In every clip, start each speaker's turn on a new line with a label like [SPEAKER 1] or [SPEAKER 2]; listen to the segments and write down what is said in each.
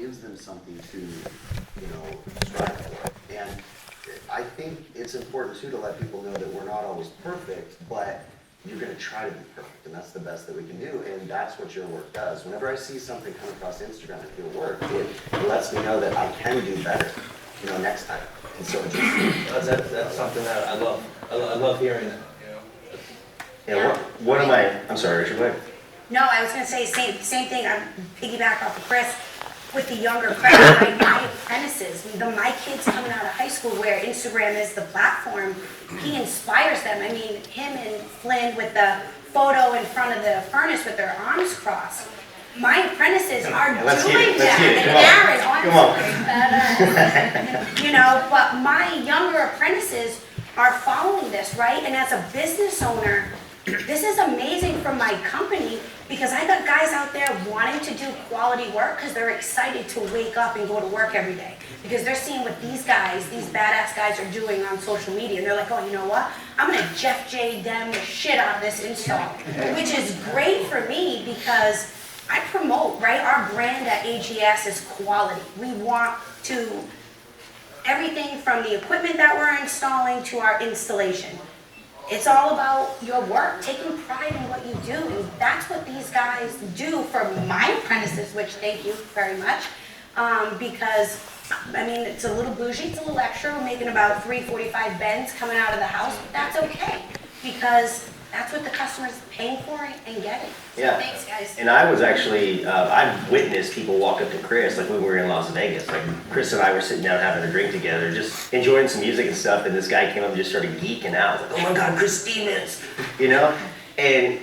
[SPEAKER 1] gives them something to, strive for. And I think it's important too to let people know that we're not always perfect, but you're going to try to be perfect, and that's the best that we can do, and that's what your work does. Whenever I see something come across Instagram at your work, it lets me know that I can do better, next time. And so
[SPEAKER 2] that's something that I love. I love hearing that.
[SPEAKER 1] Yeah. What am I? I'm sorry, Richard. Go ahead.
[SPEAKER 3] No, I was going to say same thing. I'm piggyback off of Chris with the younger crowd. My apprentices, my kids coming out of high school where Instagram is the platform, he inspires them. I mean, him and Flynn with the photo in front of the furnace with their arms crossed. My apprentices are doing that. And Aaron, but my younger apprentices are following this, right? And as a business owner, this is amazing for my company because I got guys out there wanting to do quality work because they're excited to wake up and go to work every day because they're seeing what these badass guys are doing on social media. And they're like, oh, you know what? I'm going to Jeff J. Dem the shit out of this install, which is great for me because I promote, right? Our brand at AGS is quality. We want to, everything from the equipment that we're installing to our installation. It's all about your work, taking pride in what you do, and that's what these guys do for my apprentices, which thank you very much, because, I mean, it's a little bougie, it's a little extra. We're making about 345 bends coming out of the house, but that's okay, because that's what the customer's paying for and getting. So
[SPEAKER 4] yeah.
[SPEAKER 3] Thanks, guys.
[SPEAKER 4] And I was actually, I've witnessed people walk up to Chris, like when we were in Las Vegas. Like Chris and I were sitting down having a drink together, just enjoying some music and stuff, and this guy came up and just started geeking out. Like, oh my God, Chris Stevens, And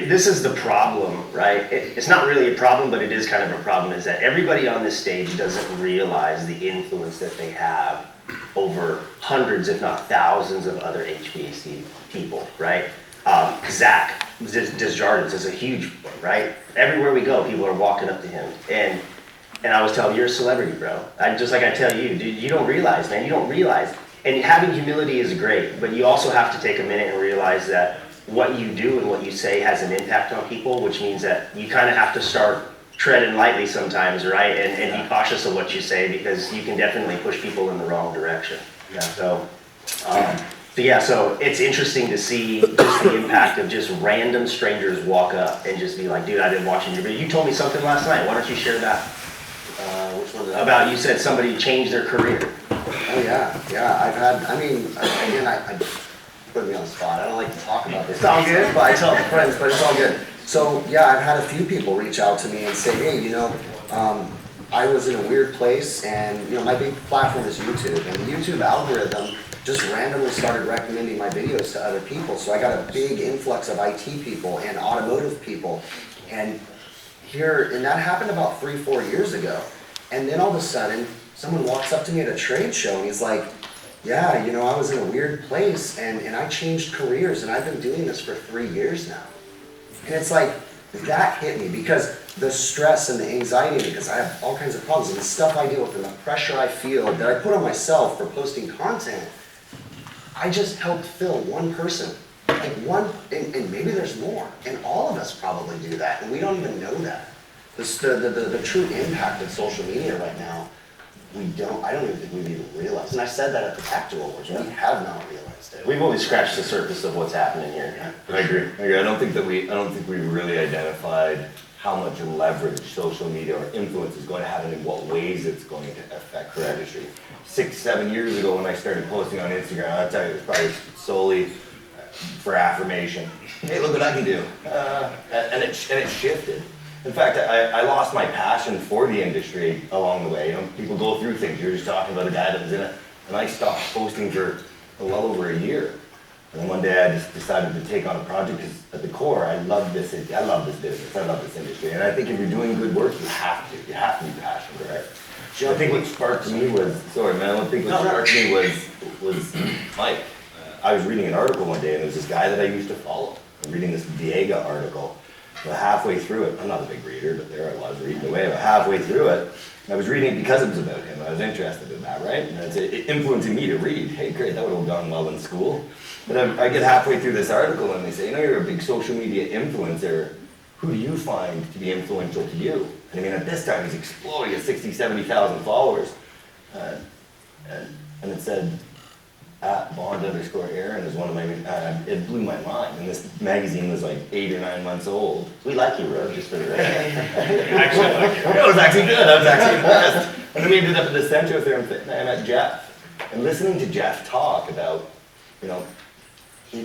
[SPEAKER 4] this is the problem, right? It's not really a problem, but it is kind of a problem, is that everybody on this stage doesn't realize the influence that they have over hundreds, if not thousands of other HVAC people, right? Zach Desjardins is a huge one, right? Everywhere we go, people are walking up to him. And I was telling him, you're a celebrity, bro. Just like I tell you, dude, you don't realize, man, you don't realize. And having humility is great, but you also have to take a minute and realize that what you do and what you say has an impact on people, which means that you kind of have to start treading lightly sometimes, right? And be cautious of what you say because you can definitely push people in the wrong direction.
[SPEAKER 1] Yeah.
[SPEAKER 4] So it's interesting to see just the impact of just random strangers walk up and just be like, dude, I've been watching your video. You told me something last night. Why don't you share that?
[SPEAKER 1] Which one?
[SPEAKER 4] About you said somebody changed their career.
[SPEAKER 1] Oh yeah. I've had. I put me on the spot. I don't like to talk about this.
[SPEAKER 4] It's all good.
[SPEAKER 1] But I tell friends, but it's all good. So yeah, I've had a few people reach out to me and say, hey, I was in a weird place, and my big platform is YouTube, and the YouTube algorithm just randomly started recommending my videos to other people. So I got a big influx of IT people and automotive people, and that happened about 3-4 years ago. And then all of a sudden, someone walks up to me at a trade show and he's like, yeah, I was in a weird place and I changed careers and I've been doing this for 3 years now. And it's like, that hit me because the stress and the anxiety, because I have all kinds of problems and the stuff I deal with and the pressure I feel that I put on myself for posting content, I just helped fill one person. Like one, and maybe there's more. And all of us probably do that, and we don't even know that. The true impact of social media right now, I don't even think we've even realized. And I said that at the Tactical Awards, we have not realized it.
[SPEAKER 4] We've only scratched the surface of what's happening here.
[SPEAKER 2] I agree. I don't think we really identified how much leverage social media or influence is going to have and in what ways it's going to affect the industry. 6-7 years ago when I started posting on Instagram, I'll tell you, it was probably solely for affirmation. Hey, look what I can do. And it shifted. In fact, I lost my passion for the industry along the way. People go through things. You're just talking about a guy that was in it. And I stopped posting for well over a year. And then one day I just decided to take on a project because at the core, I love this business. I love this industry. And I think if you're doing good work, you have to be passionate, right? I think what sparked me was, was Mike. I was reading an article one day and there was this guy that I used to follow. I'm reading this Viega article. But halfway through it, I'm not a big reader, but there I was reading away. But halfway through it, I was reading it because it was about him. I was interested in that, right? And it's influencing me to read. Hey, great, that would have gone well in school. But I get halfway through this article and they say, you're a big social media influencer. who do you find to be influential to you? And I mean, at this time, he's exploding at 60, 70,000 followers. And it said, at Bond_Aaron is one of my, it blew my mind. And this magazine was like 8 or 9 months old.
[SPEAKER 4] We like you, bro, just for the record.
[SPEAKER 2] Actually, like it was actually good. I was actually impressed. And then we ended up at the Centro there and I met Jeff. And listening to Jeff talk about, you know, it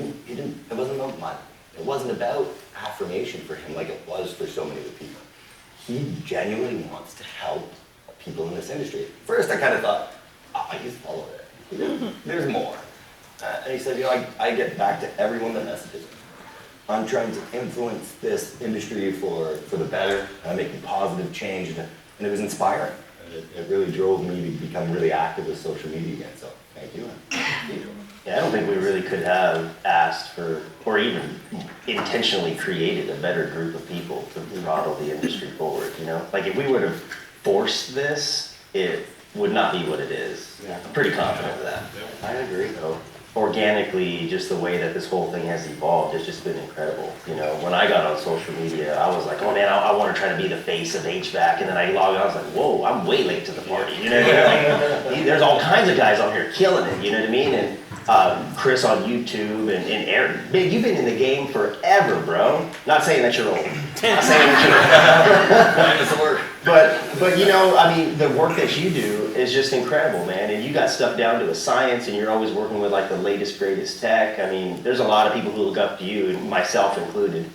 [SPEAKER 2] wasn't about money. It wasn't about affirmation for him like it was for so many other people. He genuinely wants to help people in this industry. First, I kind of thought, I just follow it. There's more. And he said, you know, I get back to everyone that messages me. I'm trying to influence this industry for the better, making positive change, and it was inspiring. And it really drove me to become really active with social media again, so thank you.
[SPEAKER 4] Yeah, I don't think we really could have asked for, or even intentionally created a better group of people to throttle the industry forward, you know? Like if we would have forced this, it would not be what it is.
[SPEAKER 1] Yeah.
[SPEAKER 4] I'm pretty confident of that.
[SPEAKER 1] I agree.
[SPEAKER 4] So organically, just the way that this whole thing has evolved has just been incredible. You know, when I got on social media, I was like, oh man, I want to try to be the face of HVAC. And then I logged on, I was like, whoa, I'm way late to the party. You know what I mean? Like, there's all kinds of guys on here killing it, you know what I mean? And Chris on YouTube and Aaron, man, you've been in the game forever, bro. Not saying that you're old. Not saying that you're old. But you know, I mean, the work that you do is just incredible, man. And you got stuff down to a science, and you're always working with like the latest, greatest tech. I mean, there's a lot of people who look up to you, and myself included.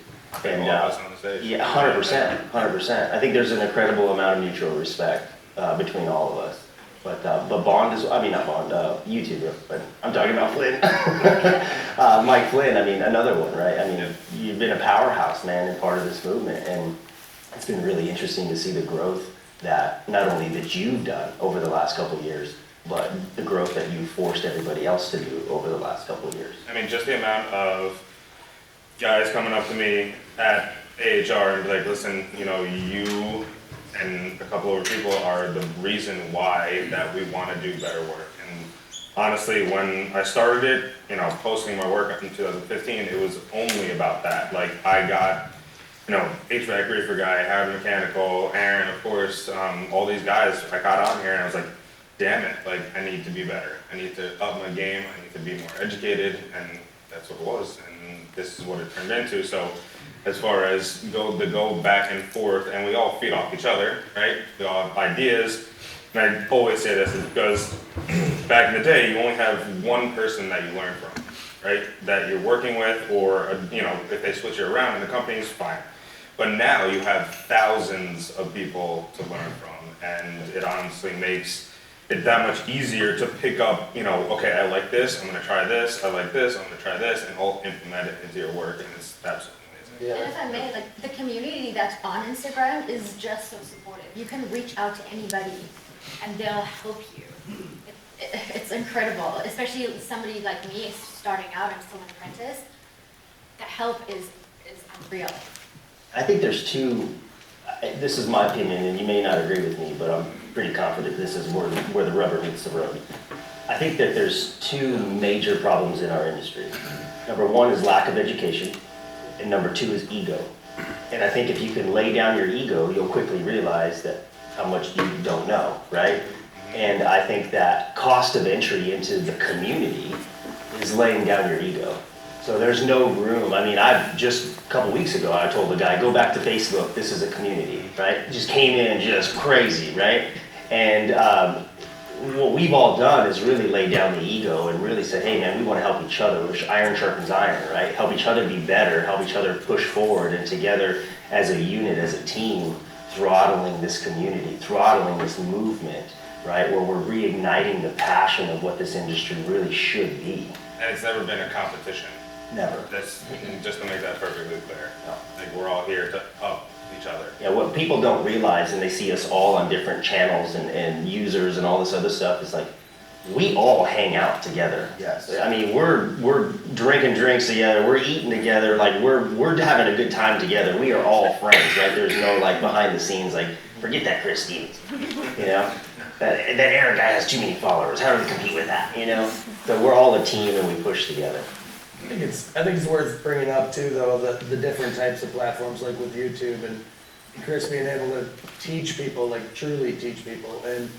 [SPEAKER 4] And yeah, 100%, 100%. I think there's an incredible amount of mutual respect between all of us. But Bond is, I mean, not Bond, YouTuber, but I'm talking about Flynn. Mike Flynn, I mean, another one, right? I mean, you've been a powerhouse, man, and part of this movement. And it's been really interesting to see the growth that not only that you've done over the last couple of years, but the growth that you've forced everybody else to do over the last couple of years.
[SPEAKER 5] I mean, just the amount of guys coming up to me at AHR and be like, listen, you know, you and a couple of people are the reason why that we want to do better work. And honestly, when I started it, you know, posting my work in 2015, it was only about that. Like I got, you know, HVAC Creators guy, Howard Mechanical, Aaron, of course, all these guys I got on here and I was like, damn it, like I need to be better. I need to up my game, I need to be more educated, and that's what it was. And this is what it turned into. So as far as go back and forth, and we all feed off each other, right? We all have ideas, and I always say this is because back in the day, you only have one person that you learn from, right? That you're working with, or you know, if they switch you around in the company, it's fine. But now you have thousands of people to learn from, and it honestly makes it that much easier to pick up, you know, okay, I like this, I'm gonna try this, I like this, I'm gonna try this, and all implement it into your work, and it's absolutely amazing.
[SPEAKER 6] And if I may, like the community that's on Instagram is just so supportive. You can reach out to anybody and they'll help you. It's incredible, especially somebody like me starting out, I'm still an apprentice. The help is unreal.
[SPEAKER 4] I think there's two, this is my opinion, and you may not agree with me, but I'm pretty confident this is where the rubber meets the road. I think that there's two major problems in our industry. Number one is lack of education, and number two is ego. And I think if you can lay down your ego, you'll quickly realize that how much you don't know, right? And I think that cost of entry into the community is laying down your ego. So there's no room. I mean, I've just a couple weeks ago, I told the guy, go back to Facebook, this is a community, right? Just came in just crazy, right? And what we've all done is really lay down the ego and really say, hey man, we want to help each other. Iron sharpens iron, right? Help each other be better, help each other push forward, and together as a unit, as a team, throttling this community, throttling this movement, right? Where we're reigniting the passion of what this industry really should be.
[SPEAKER 5] And it's never been a competition.
[SPEAKER 4] Never.
[SPEAKER 5] That's, just to make that perfectly clear.
[SPEAKER 4] No.
[SPEAKER 5] Like we're all here to up each other.
[SPEAKER 4] Yeah, what people don't realize, and they see us all on different channels and users and all this other stuff, is like, we all hang out together.
[SPEAKER 1] Yes.
[SPEAKER 4] I mean, we're drinking drinks together, we're eating together, like we're having a good time together. We are all friends, right? There's no like behind the scenes, like, forget that Chris Stevens, you know? That Aaron guy has too many followers, how do we compete with that, you know? So we're all a team and we push together.
[SPEAKER 7] I think it's worth bringing up too, though, the different types of platforms, like with YouTube and Chris being able to teach people, like truly teach people, and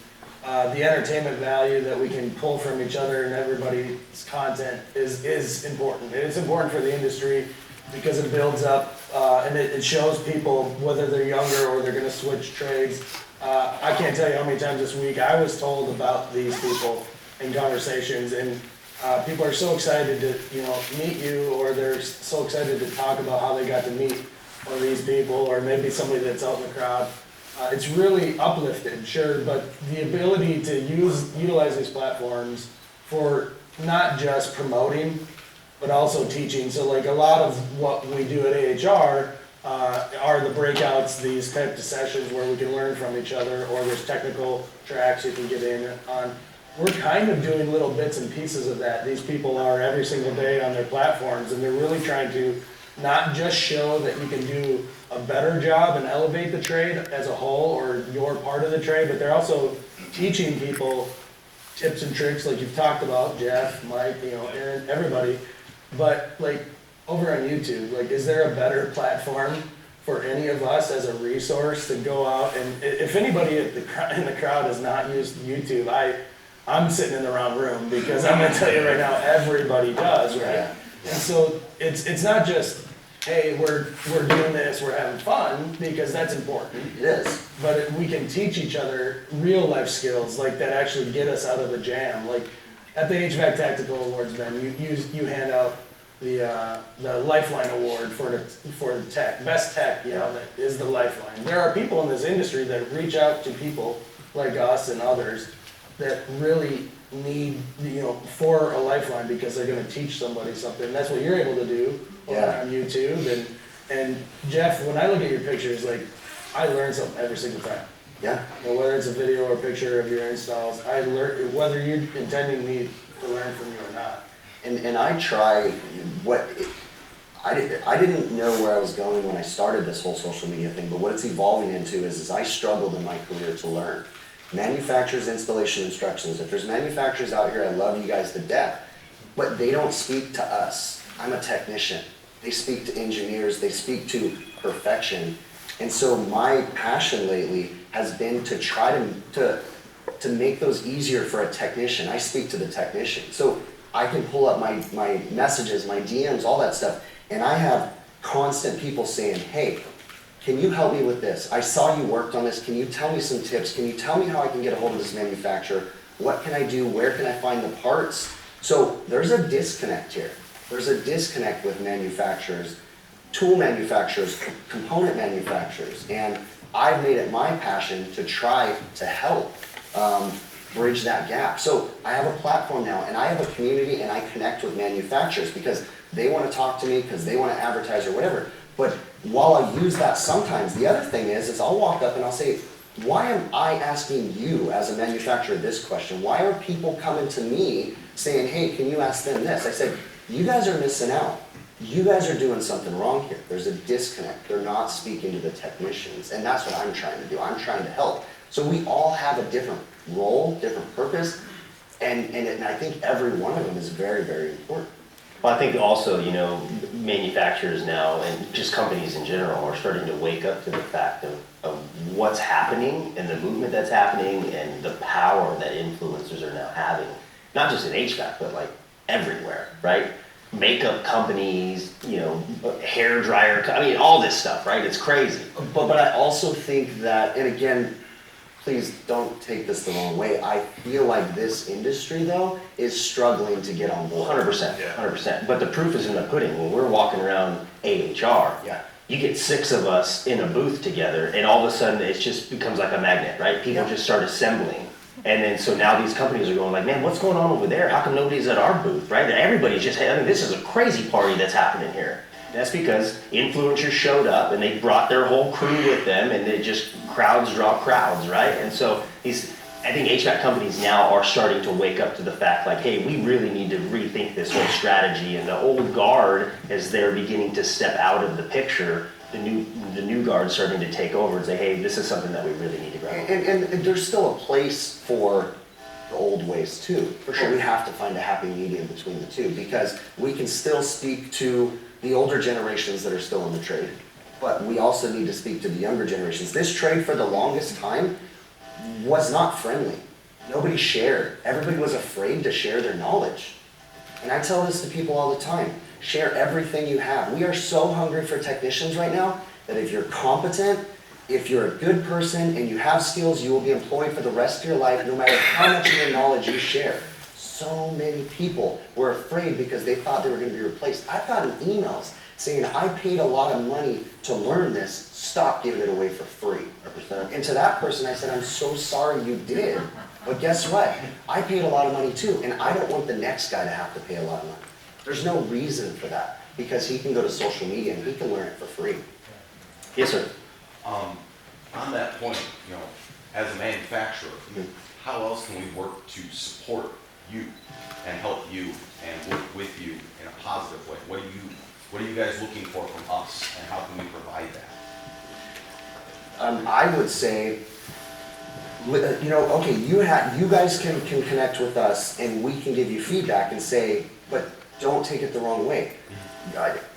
[SPEAKER 7] the entertainment value that we can pull from each other and everybody's content is important. And it's important for the industry because it builds up and it shows people whether they're younger or they're going to switch trades. I can't tell you how many times this week I was told about these people in conversations, and people are so excited to, meet you, or they're so excited to talk about how they got to meet one of these people, or maybe somebody that's out in the crowd. It's really uplifted, sure, but the ability to utilize these platforms for not just promoting, but also teaching. So like a lot of what we do at AHR are the breakouts, these types of sessions where we can learn from each other, or there's technical tracks you can get in on. We're kind of doing little bits and pieces of that. These people are every single day on their platforms, and they're really trying to not just show that you can do a better job and elevate the trade as a whole, or your part of the trade, but they're also teaching people tips and tricks like you've talked about, Jeff, Mike, Aaron, everybody. But like over on YouTube, like is there a better platform for any of us as a resource to go out and if anybody in the crowd has not used YouTube, I'm sitting in the wrong room, because I'm gonna tell you right now, everybody does, right?
[SPEAKER 1] Yeah.
[SPEAKER 7] And so it's not just, hey, we're doing this, we're having fun, because that's important.
[SPEAKER 1] It is.
[SPEAKER 7] But we can teach each other real life skills like that actually get us out of the jam. Like at the HVAC Tactical Awards, Ben, you hand out the Lifeline Award for the tech, best tech, that is the Lifeline. There are people in this industry that reach out to people like us and others that really need, for a lifeline, because they're gonna teach somebody something. That's what you're able to do on YouTube. And Jeff, when I look at your pictures, like, I learn something every single time.
[SPEAKER 1] Yeah.
[SPEAKER 7] Whether it's a video or a picture of your installs, I learn, whether you're intending me to learn from you or not.
[SPEAKER 1] And I try I didn't know where I was going when I started this whole social media thing, but what it's evolving into is I struggled in my career to learn. Manufacturers' installation instructions. If there's manufacturers out here, I love you guys to death, but they don't speak to us. I'm a technician. They speak to engineers, they speak to perfection. And so my passion lately has been to try to make those easier for a technician. I speak to the technician. So I can pull up my messages, my DMs, all that stuff, and I have constant people saying, hey, can you help me with this? I saw you worked on this. Can you tell me some tips? Can you tell me how I can get a hold of this manufacturer? What can I do? Where can I find the parts? So there's a disconnect here. There's a disconnect with manufacturers, tool manufacturers, component manufacturers, and I've made it my passion to try to help bridge that gap. So I have a platform now, and I have a community, and I connect with manufacturers because they want to talk to me, because they want to advertise or whatever. But while I use that sometimes, the other thing is I'll walk up and I'll say, why am I asking you as a manufacturer this question? Why are people coming to me saying, hey, can you ask them this? I said, you guys are missing out. You guys are doing something wrong here. There's a disconnect. They're not speaking to the technicians. And that's what I'm trying to do. I'm trying to help. So we all have a different role, different purpose. And I think every one of them is very, very important.
[SPEAKER 4] Well, I think also, manufacturers now and just companies in general are starting to wake up to the fact of what's happening and the movement that's happening and the power that influencers are now having. Not just in HVAC, but like everywhere, right? Makeup companies, hair dryer, all this stuff, right? It's crazy.
[SPEAKER 1] But I also think that, and again, please don't take this the wrong way, I feel like this industry, though, is struggling to get on board.
[SPEAKER 4] 100%, 100%. But the proof is in the pudding. When we're walking around AHR, you get 6 of us in a booth together, and all of a sudden it just becomes like a magnet, right? People just start assembling. And then so now these companies are going like, man, what's going on over there? How come nobody's at our booth, right? Everybody's just, this is a crazy party that's happening here. And that's because influencers showed up and they brought their whole crew with them, and they just crowds draw crowds, right? And so I think HVAC companies now are starting to wake up to the fact like, hey, we really need to rethink this whole strategy. And the old guard, as they're beginning to step out of the picture, the new guard starting to take over and say, hey, this is something that we really need to grab.
[SPEAKER 1] And there's still a place for the old ways too.
[SPEAKER 4] For
[SPEAKER 1] But
[SPEAKER 4] sure.
[SPEAKER 1] we have to find a happy medium between the two, because we can still speak to the older generations that are still in the trade, but we also need to speak to the younger generations. This trade for the longest time was not friendly. Nobody shared. Everybody was afraid to share their knowledge. And I tell this to people all the time, share everything you have. We are so hungry for technicians right now that if you're competent, if you're a good person and you have skills, you will be employed for the rest of your life, no matter how much of your knowledge you share. So many people were afraid because they thought they were going to be replaced. I've gotten emails saying, I paid a lot of money to learn this, stop giving it away for free. And to that person, I said, I'm so sorry you did, but guess what? I paid a lot of money too, and I don't want the next guy to have to pay a lot of money. There's no reason for that, because he can go to social media and he can learn it for free. Yes, sir.
[SPEAKER 8] On that point, you know, as a manufacturer, how else can we work to support you and help you and work with you in a positive way? What are you guys looking for from us, and how can we provide that?
[SPEAKER 1] I would say, you know, okay, you guys can connect with us and we can give you feedback and say, but don't take it the wrong way.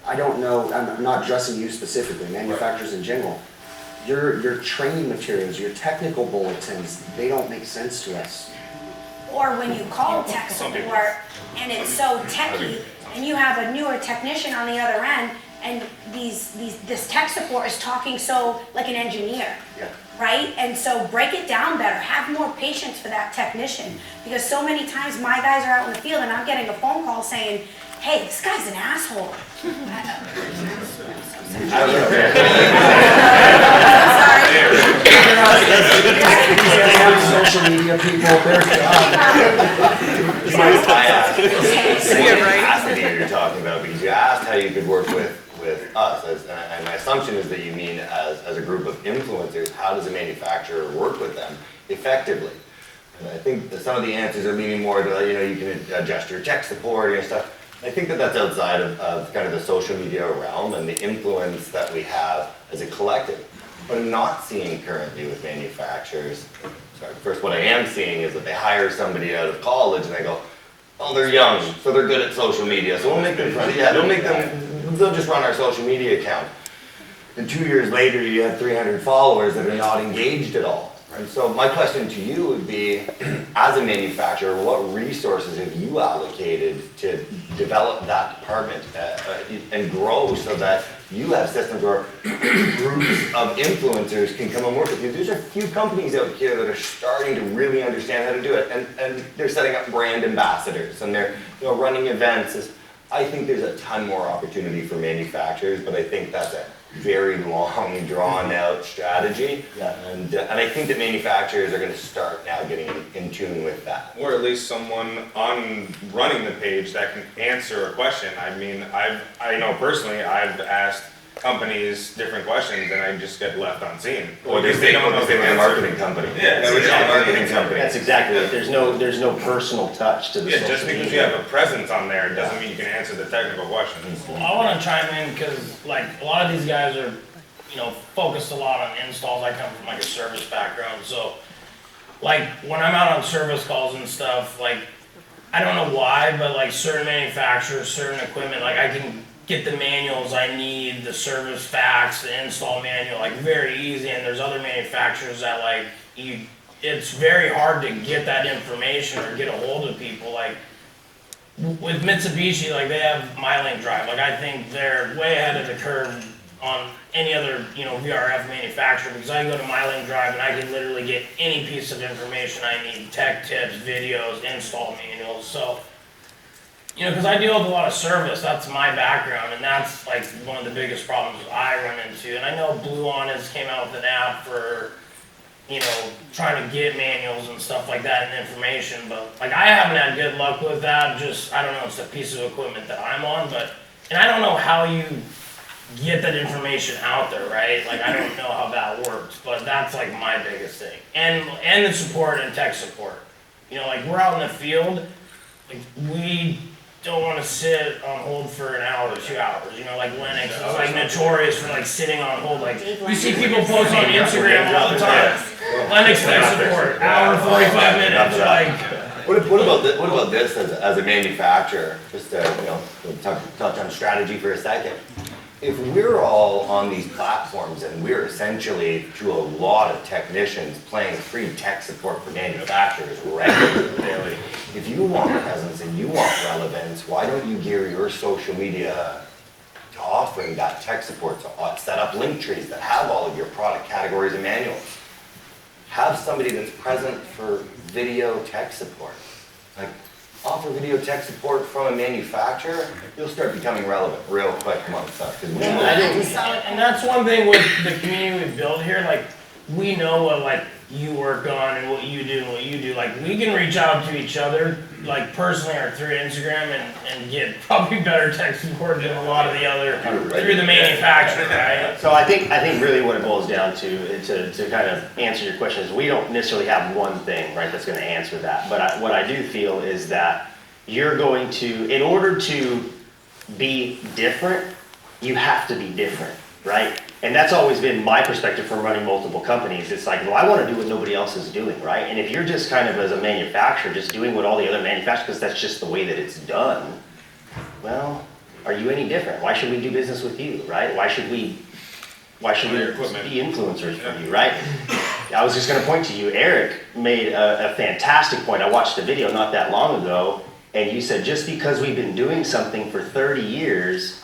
[SPEAKER 1] I don't know, I'm not addressing you specifically, manufacturers in general. Your training materials, your technical bulletins, they don't make sense to us.
[SPEAKER 3] Or when you call tech support and it's so techy and you have a newer technician on the other end and this tech support is talking so like an engineer.
[SPEAKER 1] Yeah.
[SPEAKER 3] Right? And so break it down better. Have more patience for that technician. Because so many times my guys are out in the field and I'm getting a phone call saying, hey, this guy's an asshole.
[SPEAKER 1] Social media people, they're
[SPEAKER 2] Capacity you're talking about, because you asked how you could work with us, and my assumption is that you mean as a group of influencers, how does a manufacturer work with them effectively? And I think that some of the answers are leaning more to, you know, you can adjust your tech support and stuff. I think that that's outside of kind of the social media realm and the influence that we have as a collective. What I'm not seeing currently with manufacturers, first what I am seeing is that they hire somebody out of college and they go, oh, they're young, so they're good at social media, so we'll make them, they'll just run our social media account. And 2 years later, you have 300 followers that are not engaged at all. And so my question to you would be, as a manufacturer, what resources have you allocated to develop that department and grow so that you have systems where groups of influencers can come and work with you? There's a few companies out here that are starting to really understand how to do it, and they're setting up brand ambassadors and they're running events. I think there's a ton more opportunity for manufacturers, but I think that's a very long, drawn-out strategy.
[SPEAKER 1] Yeah.
[SPEAKER 2] And I think that manufacturers are going to start now getting in tune with that.
[SPEAKER 5] Or at least someone on running the page that can answer a question. I mean, I know personally, I've asked companies different questions and I just get left unseen.
[SPEAKER 2] Or
[SPEAKER 5] Because they don't know the
[SPEAKER 2] a
[SPEAKER 5] answer.
[SPEAKER 2] marketing company.
[SPEAKER 5] Yeah,
[SPEAKER 2] They would
[SPEAKER 5] it's
[SPEAKER 2] call
[SPEAKER 5] a
[SPEAKER 2] a marketing company.
[SPEAKER 4] That's exactly it. There's no personal touch to the
[SPEAKER 5] Yeah,
[SPEAKER 4] social
[SPEAKER 5] just because
[SPEAKER 4] media.
[SPEAKER 5] you have a presence on there doesn't mean you can answer the technical questions.
[SPEAKER 9] Well, I want to chime in because, like, a lot of these guys are, focused a lot on installs. I come from like a service background, so like when I'm out on service calls and stuff, like I don't know why, but like certain manufacturers, certain equipment, like I can get the manuals I need, the service facts, the install manual, like very easy. And there's other manufacturers that like it's very hard to get that information or get a hold of people. Like with Mitsubishi, like they have MyLink Drive. Like I think they're way ahead of the curve on any other, VRF manufacturer, because I go to MyLink Drive and I can literally get any piece of information I need, tech tips, videos, install manuals. So, because I deal with a lot of service, that's my background, and that's like one of the biggest problems I run into. And I know Blue On has came out with an app for, trying to get manuals and stuff like that and information, but like I haven't had good luck with that. I don't know, it's a piece of equipment that I'm on, and I don't know how you get that information out there, right? Like I don't know how that works, but that's like my biggest thing. And the support and tech support. Like we're out in the field, like we don't want to sit on hold for an hour or 2 hours. Like Lennox is like notorious for like sitting on hold. Like you see people post on Instagram all the time. Lennox tech support, hour 45 minutes. Like
[SPEAKER 2] What about this as a manufacturer, just to, touch on strategy for a second? If we're all on these platforms and we're essentially, through a lot of technicians, playing free tech support for manufacturers regularly, if you want presence and you want relevance, why don't you gear your social media to offering that tech support, to set up link trees that have all of your product categories and manuals? Have somebody that's present for video tech support. Like, offer video tech support from a manufacturer, you'll start becoming relevant real quick amongst us.
[SPEAKER 9] And that's one thing with the community we build here, like, we know what, like, you work on and what you do and what you do. Like, we can reach out to each other, like, personally or through Instagram and get probably better tech support than a lot of the other, through the manufacturer, right?
[SPEAKER 4] So I think really what it boils down to kind of answer your question is we don't necessarily have one thing, right, that's gonna answer that. But what I do feel is that you're going to, in order to be different, you have to be different, right? And that's always been my perspective from running multiple companies. It's like, well, I want to do what nobody else is doing, right? And if you're just kind of, as a manufacturer, just doing what all the other manufacturers, because that's just the way that it's done, well, are you any different? Why should we do business with you, right? Why should we be influencers for you, right? I was just going to point to you. Eric made a fantastic point. I watched a video not that long ago, and you said just because we've been doing something for 30 years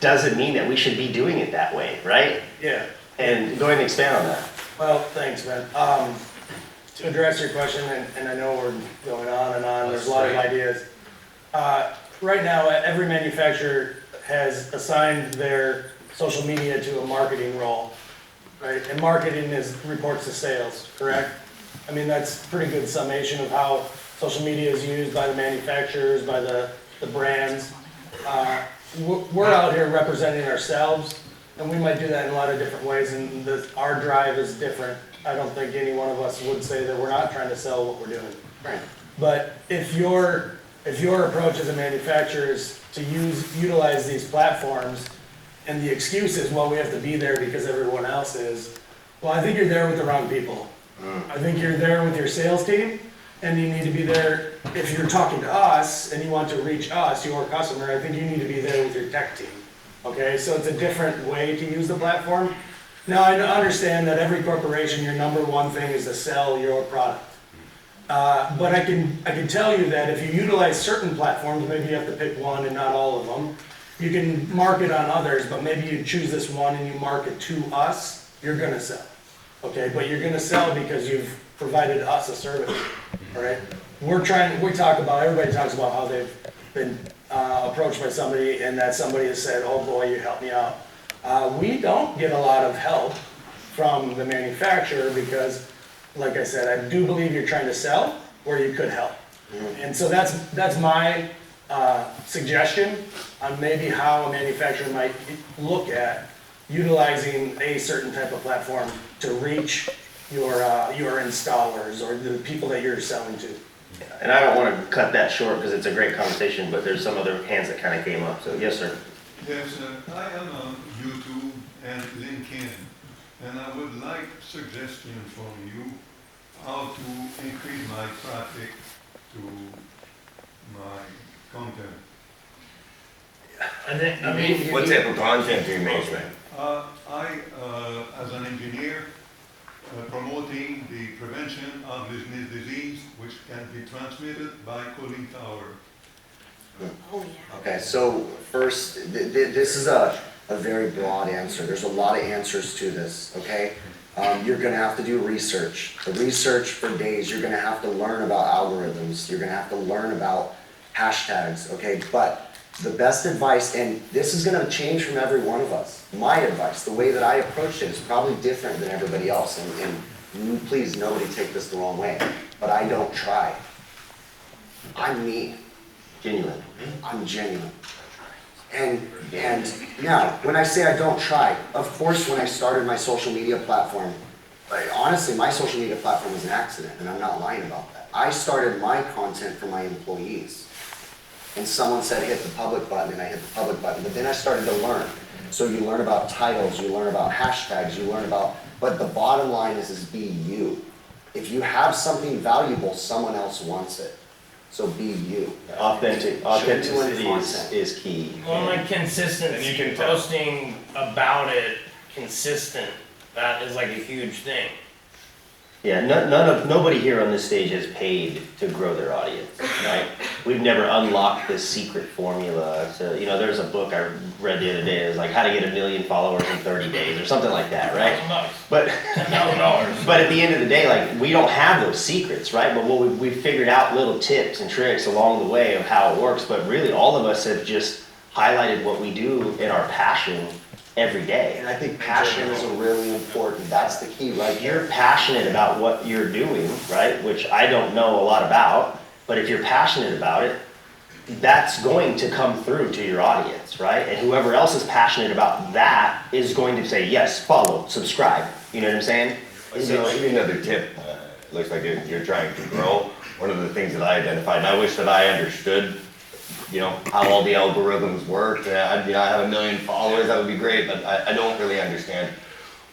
[SPEAKER 4] doesn't mean that we should be doing it that way, right?
[SPEAKER 7] Yeah.
[SPEAKER 4] And go ahead and expand on that.
[SPEAKER 7] Well, thanks, man. To address your question, and I know we're going on and on, there's a lot of ideas. Right now, every manufacturer has assigned their social media to a marketing role, right? And marketing reports to sales, correct? I mean, that's a pretty good summation of how social media is used by the manufacturers, by the brands. We're out here representing ourselves, and we might do that in a lot of different ways, and our drive is different. I don't think any one of us would say that we're not trying to sell what we're doing.
[SPEAKER 1] Right.
[SPEAKER 7] But if your approach as a manufacturer is to utilize these platforms, and the excuse is, well, we have to be there because everyone else is, well, I think you're there with the wrong people. I think you're there with your sales team, and you need to be there, if you're talking to us and you want to reach us, your customer, I think you need to be there with your tech team. Okay, so it's a different way to use the platform. Now, I understand that every corporation, your number one thing is to sell your product. But I can tell you that if you utilize certain platforms, maybe you have to pick one and not all of them. You can market on others, but maybe you choose this one and you market to us, you're gonna sell. Okay, but you're gonna sell because you've provided us a service, all right? Everybody talks about how they've been approached by somebody and that somebody has said, oh boy, you helped me out. We don't get a lot of help from the manufacturer because, like I said, I do believe you're trying to sell where you could help. And so that's my suggestion on maybe how a manufacturer might look at utilizing a certain type of platform to reach your installers or the people that you're selling to.
[SPEAKER 4] And I don't want to cut that short because it's a great conversation, but there's some other hands that kind of came up. So yes, sir.
[SPEAKER 10] Yes, I am on YouTube and LinkedIn, and I would like suggestions from you how to increase my traffic to my content.
[SPEAKER 2] What type of content do you make?
[SPEAKER 10] As an engineer, promoting the prevention of business disease, which can be transmitted by cooling tower.
[SPEAKER 3] Oh, yeah.
[SPEAKER 1] Okay, so first, this is a very broad answer. There's a lot of answers to this, okay? You're gonna have to do research. The research for days, you're gonna have to learn about algorithms. You're gonna have to learn about hashtags, okay? But the best advice, and this is gonna change from every one of us. My advice, the way that I approach it is probably different than everybody else. And please, nobody take this the wrong way, but I don't try. I'm me.
[SPEAKER 4] Genuine.
[SPEAKER 1] I'm genuine. And now, when I say I don't try, of course, when I started my social media platform, honestly, my social media platform was an accident, and I'm not lying about that. I started my content for my employees. And someone said hit the public button, and I hit the public button, but then I started to learn. So you learn about titles, you learn about hashtags, you learn about, but the bottom line is be you. If you have something valuable, someone else wants it. So be you.
[SPEAKER 4] Authenticity
[SPEAKER 1] content.
[SPEAKER 4] is key.
[SPEAKER 9] Well, like
[SPEAKER 5] And you
[SPEAKER 9] consistency,
[SPEAKER 5] can tell.
[SPEAKER 9] posting about it, consistent, that is like a huge thing.
[SPEAKER 4] Yeah, nobody here on this stage has paid to grow their audience, right? We've never unlocked this secret formula. So, you know, there's a book I read the other day, it's like how to get 1 million followers in 30 days or something like that, right?
[SPEAKER 9] $1,000,
[SPEAKER 4] But,
[SPEAKER 9] $10,000.
[SPEAKER 4] but at the end of the day, like, we don't have those secrets, right? But what we've figured out little tips and tricks along the way of how it works, but really all of us have just highlighted what we do in our passion every day.
[SPEAKER 1] And I think passion is a really important, that's the key, right?
[SPEAKER 4] You're passionate about what you're doing, right? Which I don't know a lot about, but if you're passionate about it, that's going to come through to your audience, right? And whoever else is passionate about that is going to say, yes, follow, subscribe. You know what I'm saying?
[SPEAKER 2] So maybe another tip, looks like you're trying to grow. One of the things that I identified, and I wish that I understood, you know, how all the algorithms work. I have 1 million followers, that would be great, but I don't really understand.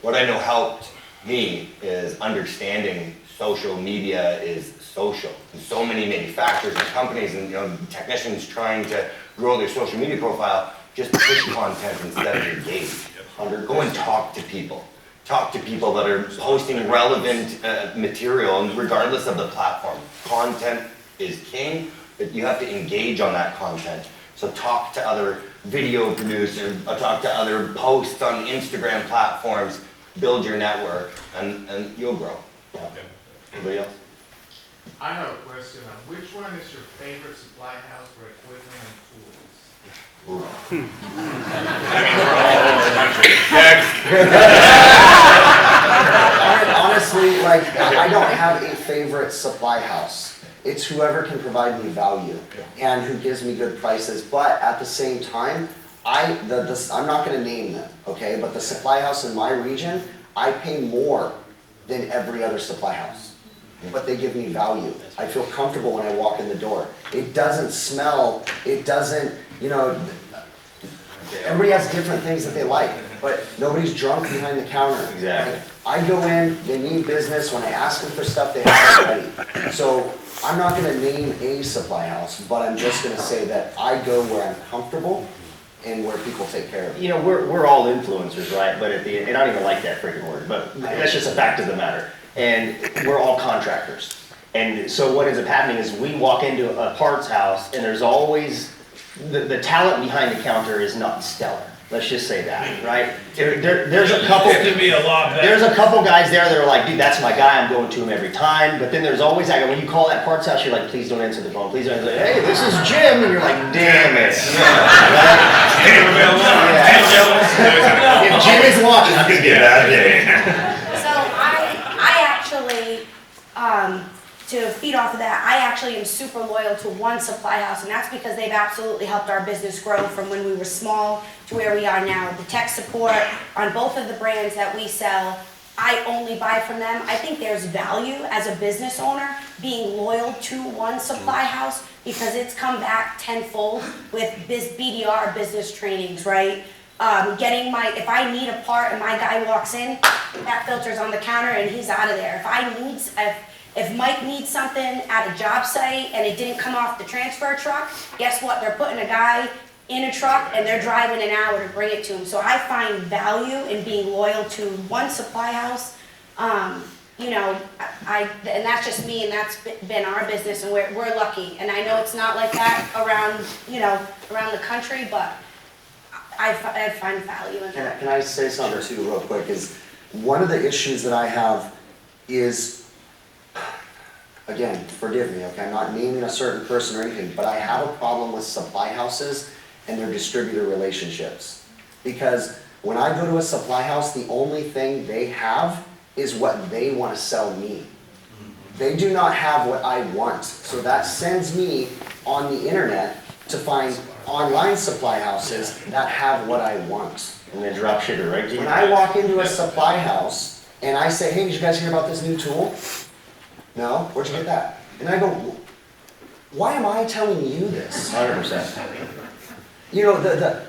[SPEAKER 2] What I know helped me is understanding social media is social. There's so many manufacturers and companies and, you know, technicians trying to grow their social media profile, just push content instead of engage. Go and talk to people. Talk to people that are posting relevant material, and regardless of the platform. Content is king, but you have to engage on that content. So talk to other video producers, talk to other posts on Instagram platforms, build your network, and you'll grow. Anybody else?
[SPEAKER 11] I have a question. Which one is your favorite supply house for equipment and tools?
[SPEAKER 1] Honestly, like, I don't have a favorite supply house. It's whoever can provide me value and who gives me good prices, but at the same time, I'm not gonna name them, okay? But the supply house in my region, I pay more than every other supply house. But they give me value. I feel comfortable when I walk in the door. It doesn't smell, it doesn't, you know, everybody has different things that they like, but nobody's drunk behind the counter.
[SPEAKER 4] Exactly.
[SPEAKER 1] Like, I go in, they need business, when I ask them for stuff, they have it ready. So I'm not gonna name a supply house, but I'm just gonna say that I go where I'm comfortable and where people take care of me.
[SPEAKER 4] You know, we're all influencers, right? But at the end, and I don't even like that freaking word, but that's just a fact of the matter. And we're all contractors. And so what ends up happening is we walk into a parts house and there's always, the talent behind the counter is not stellar. Let's just say that, right? There's a couple.
[SPEAKER 9] It could be a lot better.
[SPEAKER 4] There's a couple guys there that are like, dude, that's my guy, I'm going to him every time. But then there's always that guy, when you call that parts house, you're like, please don't answer the phone, please don't answer. Hey, this is Jim, and you're like, damn it. If Jim is watching, I'm gonna get that day.
[SPEAKER 3] So I actually, to feed off of that, I actually am super loyal to one supply house, and that's because they've absolutely helped our business grow from when we were small to where we are now. The tech support on both of the brands that we sell, I only buy from them. I think there's value as a business owner being loyal to one supply house because it's come back tenfold with BDR business trainings, right? If I need a part and my guy walks in, that filter's on the counter and he's out of there. If Mike needs something at a job site and it didn't come off the transfer truck, guess what? They're putting a guy in a truck and they're driving an hour to bring it to him. So I find value in being loyal to one supply house. You know, and that's just me, and that's been our business, and we're lucky. And I know it's not like that around the country, but I find value in that.
[SPEAKER 1] Can I say something too real quick? Is one of the issues that I have is, again, forgive me, okay, I'm not naming a certain person or anything, but I have a problem with supply houses and their distributor relationships. Because when I go to a supply house, the only thing they have is what they want to sell me. They do not have what I want. So that sends me on the internet to find online supply houses that have what I want.
[SPEAKER 4] And then drop shipper right to you.
[SPEAKER 1] When I walk into a supply house and I say, hey, did you guys hear about this new tool? No? Where'd you get that? And I go, why am I telling you this?
[SPEAKER 4] 100%.
[SPEAKER 1] You know,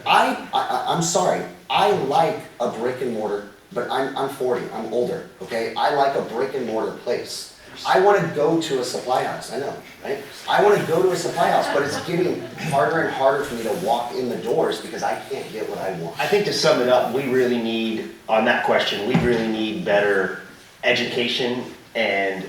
[SPEAKER 1] I'm sorry, I like a brick and mortar, but I'm 40, I'm older, okay? I like a brick and mortar place. I wanna go to a supply house, I know, right? I wanna go to a supply house, but it's getting harder and harder for me to walk in the doors because I can't get what I want.
[SPEAKER 4] I think to sum it up, we really need, on that question, we really need better education and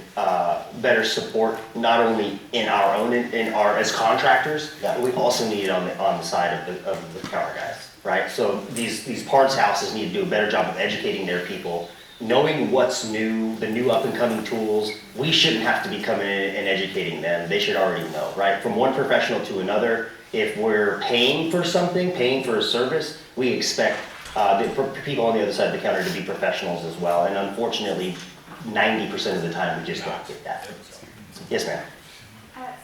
[SPEAKER 4] better support, not only in our own, as contractors,
[SPEAKER 1] Yeah.
[SPEAKER 4] but we also need it on the side of the counter guys, right? So these parts houses need to do a better job of educating their people, knowing what's new, the new up and coming tools. We shouldn't have to be coming in and educating them, they should already know, right? From one professional to another, if we're paying for something, paying for a service, we expect the people on the other side of the counter to be professionals as well, and unfortunately, 90% of the time, we just don't get that. Yes, ma'am?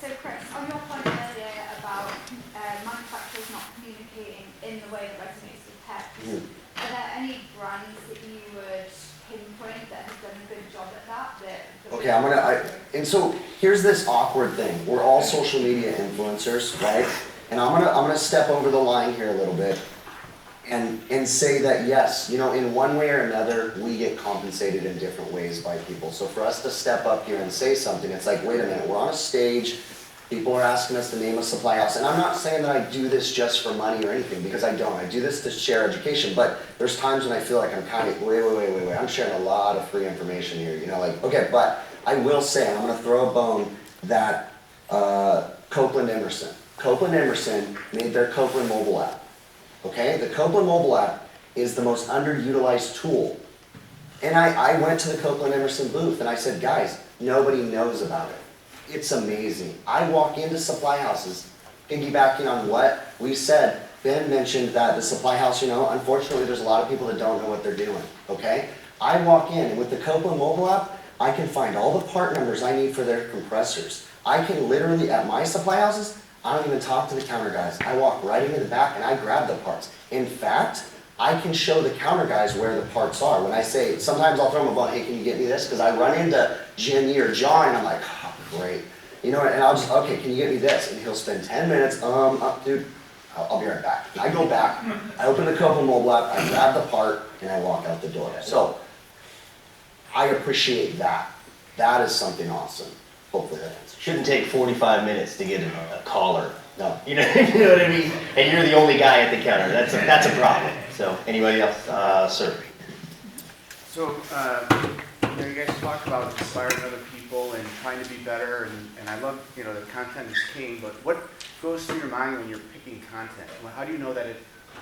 [SPEAKER 12] So Chris, on your point earlier about manufacturers not communicating in the way that resonates with pets, are there any brands that you would pinpoint that have done a good job at that?
[SPEAKER 1] Okay, and so here's this awkward thing. We're all social media influencers, right? And I'm gonna step over the line here a little bit and say that yes, you know, in one way or another, we get compensated in different ways by people. So for us to step up here and say something, it's like, wait a minute, we're on a stage, people are asking us to name a supply house, and I'm not saying that I do this just for money or anything, because I don't. I do this to share education, but there's times when I feel like I'm kind of, wait, I'm sharing a lot of free information here, you know, like, okay, but I will say, and I'm gonna throw a bone, that Copeland Emerson made their Copeland mobile app. Okay, the Copeland mobile app is the most underutilized tool. And I went to the Copeland Emerson booth and I said, guys, nobody knows about it. It's amazing. I walk into supply houses, piggybacking on what we said. Ben mentioned that the supply house, you know, unfortunately there's a lot of people that don't know what they're doing, okay? I walk in and with the Copeland mobile app, I can find all the part numbers I need for their compressors. I can literally, at my supply houses, I don't even talk to the counter guys. I walk right into the back and I grab the parts. In fact, I can show the counter guys where the parts are. When I say, sometimes I'll throw them a bone, hey, can you get me this? Because I run into Jimmy or John and I'm like, oh, great. You know, and I'll just, okay, can you get me this? And he'll spend 10 minutes, dude, I'll be right back. And I go back, I open the Copeland mobile app, I grab the part, and I walk out the door. So, I appreciate that. That is something awesome. Hopefully that answers.
[SPEAKER 4] Shouldn't take 45 minutes to get a caller.
[SPEAKER 1] No.
[SPEAKER 4] You know what I mean? And you're the only guy at the counter. That's a problem. So anybody else, sir?
[SPEAKER 13] So, you know, you guys talk about inspiring other people and trying to be better, and I love, you know, the content is king, but what goes through your mind when you're picking content? Well, how do you know that it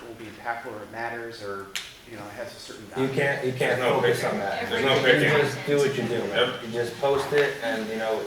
[SPEAKER 13] will be impactful or it matters or, you know, it has a certain value?
[SPEAKER 7] You can't
[SPEAKER 5] No
[SPEAKER 7] focus
[SPEAKER 5] picking.
[SPEAKER 7] on that.
[SPEAKER 5] There's no
[SPEAKER 7] You
[SPEAKER 5] picking.
[SPEAKER 7] just do what you do, man.
[SPEAKER 5] Yep.
[SPEAKER 7] You just post it and, you know,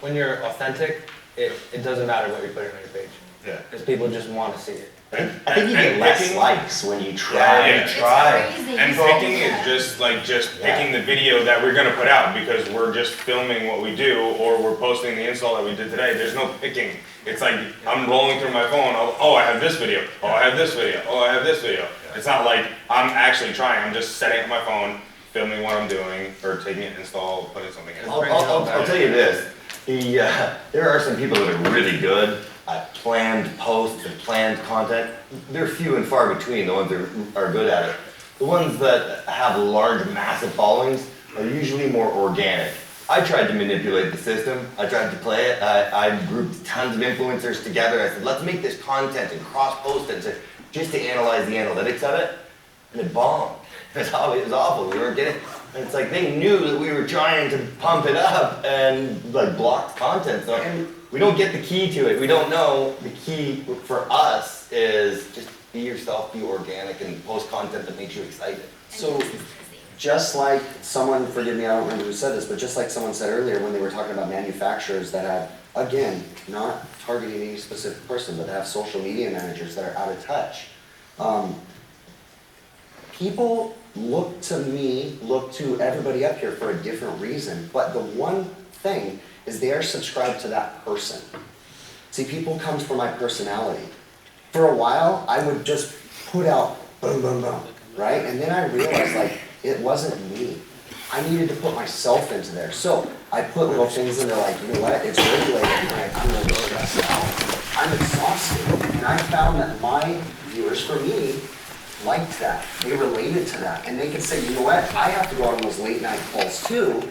[SPEAKER 7] when you're authentic, it doesn't matter what you're putting on your page.
[SPEAKER 5] Yeah.
[SPEAKER 7] Because people just want to see it.
[SPEAKER 4] I think you get less likes when you try.
[SPEAKER 5] Yeah.
[SPEAKER 6] It's
[SPEAKER 4] Try.
[SPEAKER 6] crazy.
[SPEAKER 5] And
[SPEAKER 6] You
[SPEAKER 5] picking
[SPEAKER 6] said
[SPEAKER 5] is
[SPEAKER 6] that.
[SPEAKER 5] just picking the video that we're gonna put out because we're just filming what we do or we're posting the install that we did today. There's no picking. It's like I'm rolling through my phone. Oh, I have this video. Oh, I have this video. Oh, I have this video. It's not like I'm actually trying. I'm just setting up my phone, filming what I'm doing, or taking an install, putting something in.
[SPEAKER 2] I'll tell you this, there are some people that are really good at planned posts and planned content. They're few and far between, the ones that are good at it. The ones that have large, massive followings are usually more organic. I tried to manipulate the system, I tried to play it, I grouped tons of influencers together, I said, let's make this content and cross-post it just to analyze the analytics of it, and it bombed. It was awful, we weren't getting, and it's like they knew that we were trying to pump it up and like blocked content, so we don't get the key to it, we don't know. The key for us is just be yourself, be organic, and post content that makes you excited.
[SPEAKER 1] So, just like someone, forgive me, I don't remember who said this, but just like someone said earlier when they were talking about manufacturers that have, again, not targeting any specific person, but have social media managers that are out of touch. People look to me, look to everybody up here for a different reason, but the one thing is they are subscribed to that person. See, people come for my personality. For a while, I would just put out boom, boom, boom, right? And then I realized, like, it wasn't me. I needed to put myself into there. So I put little things in there like, you know what, it's regulated, and I'm a little stressed out. I'm exhausted. And I found that my viewers, for me, liked that. They related to that. And they could say, you know what, I have to go on those late night calls too.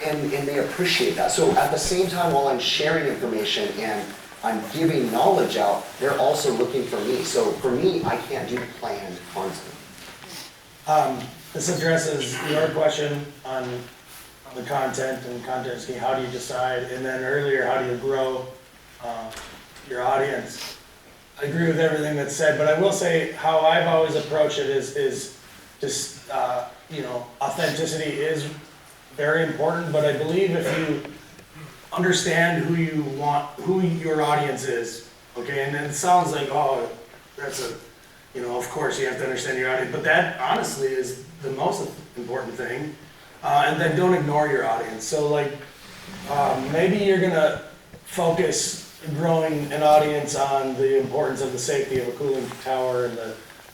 [SPEAKER 1] and they appreciate that. So at the same time, while I'm sharing information and I'm giving knowledge out, they're also looking for me. So for me, I can't do planned content.
[SPEAKER 7] This addresses your question on the content and content is key. How do you decide? And then earlier, how do you grow your audience? I agree with everything that's said, but I will say how I've always approached it is just, authenticity is very important, but I believe if you understand who your audience is, okay, and then it sounds like, oh, that's of course you have to understand your audience, but that honestly is the most important thing. And then don't ignore your audience. So like, maybe you're gonna focus growing an audience on the importance of the safety of a cooling tower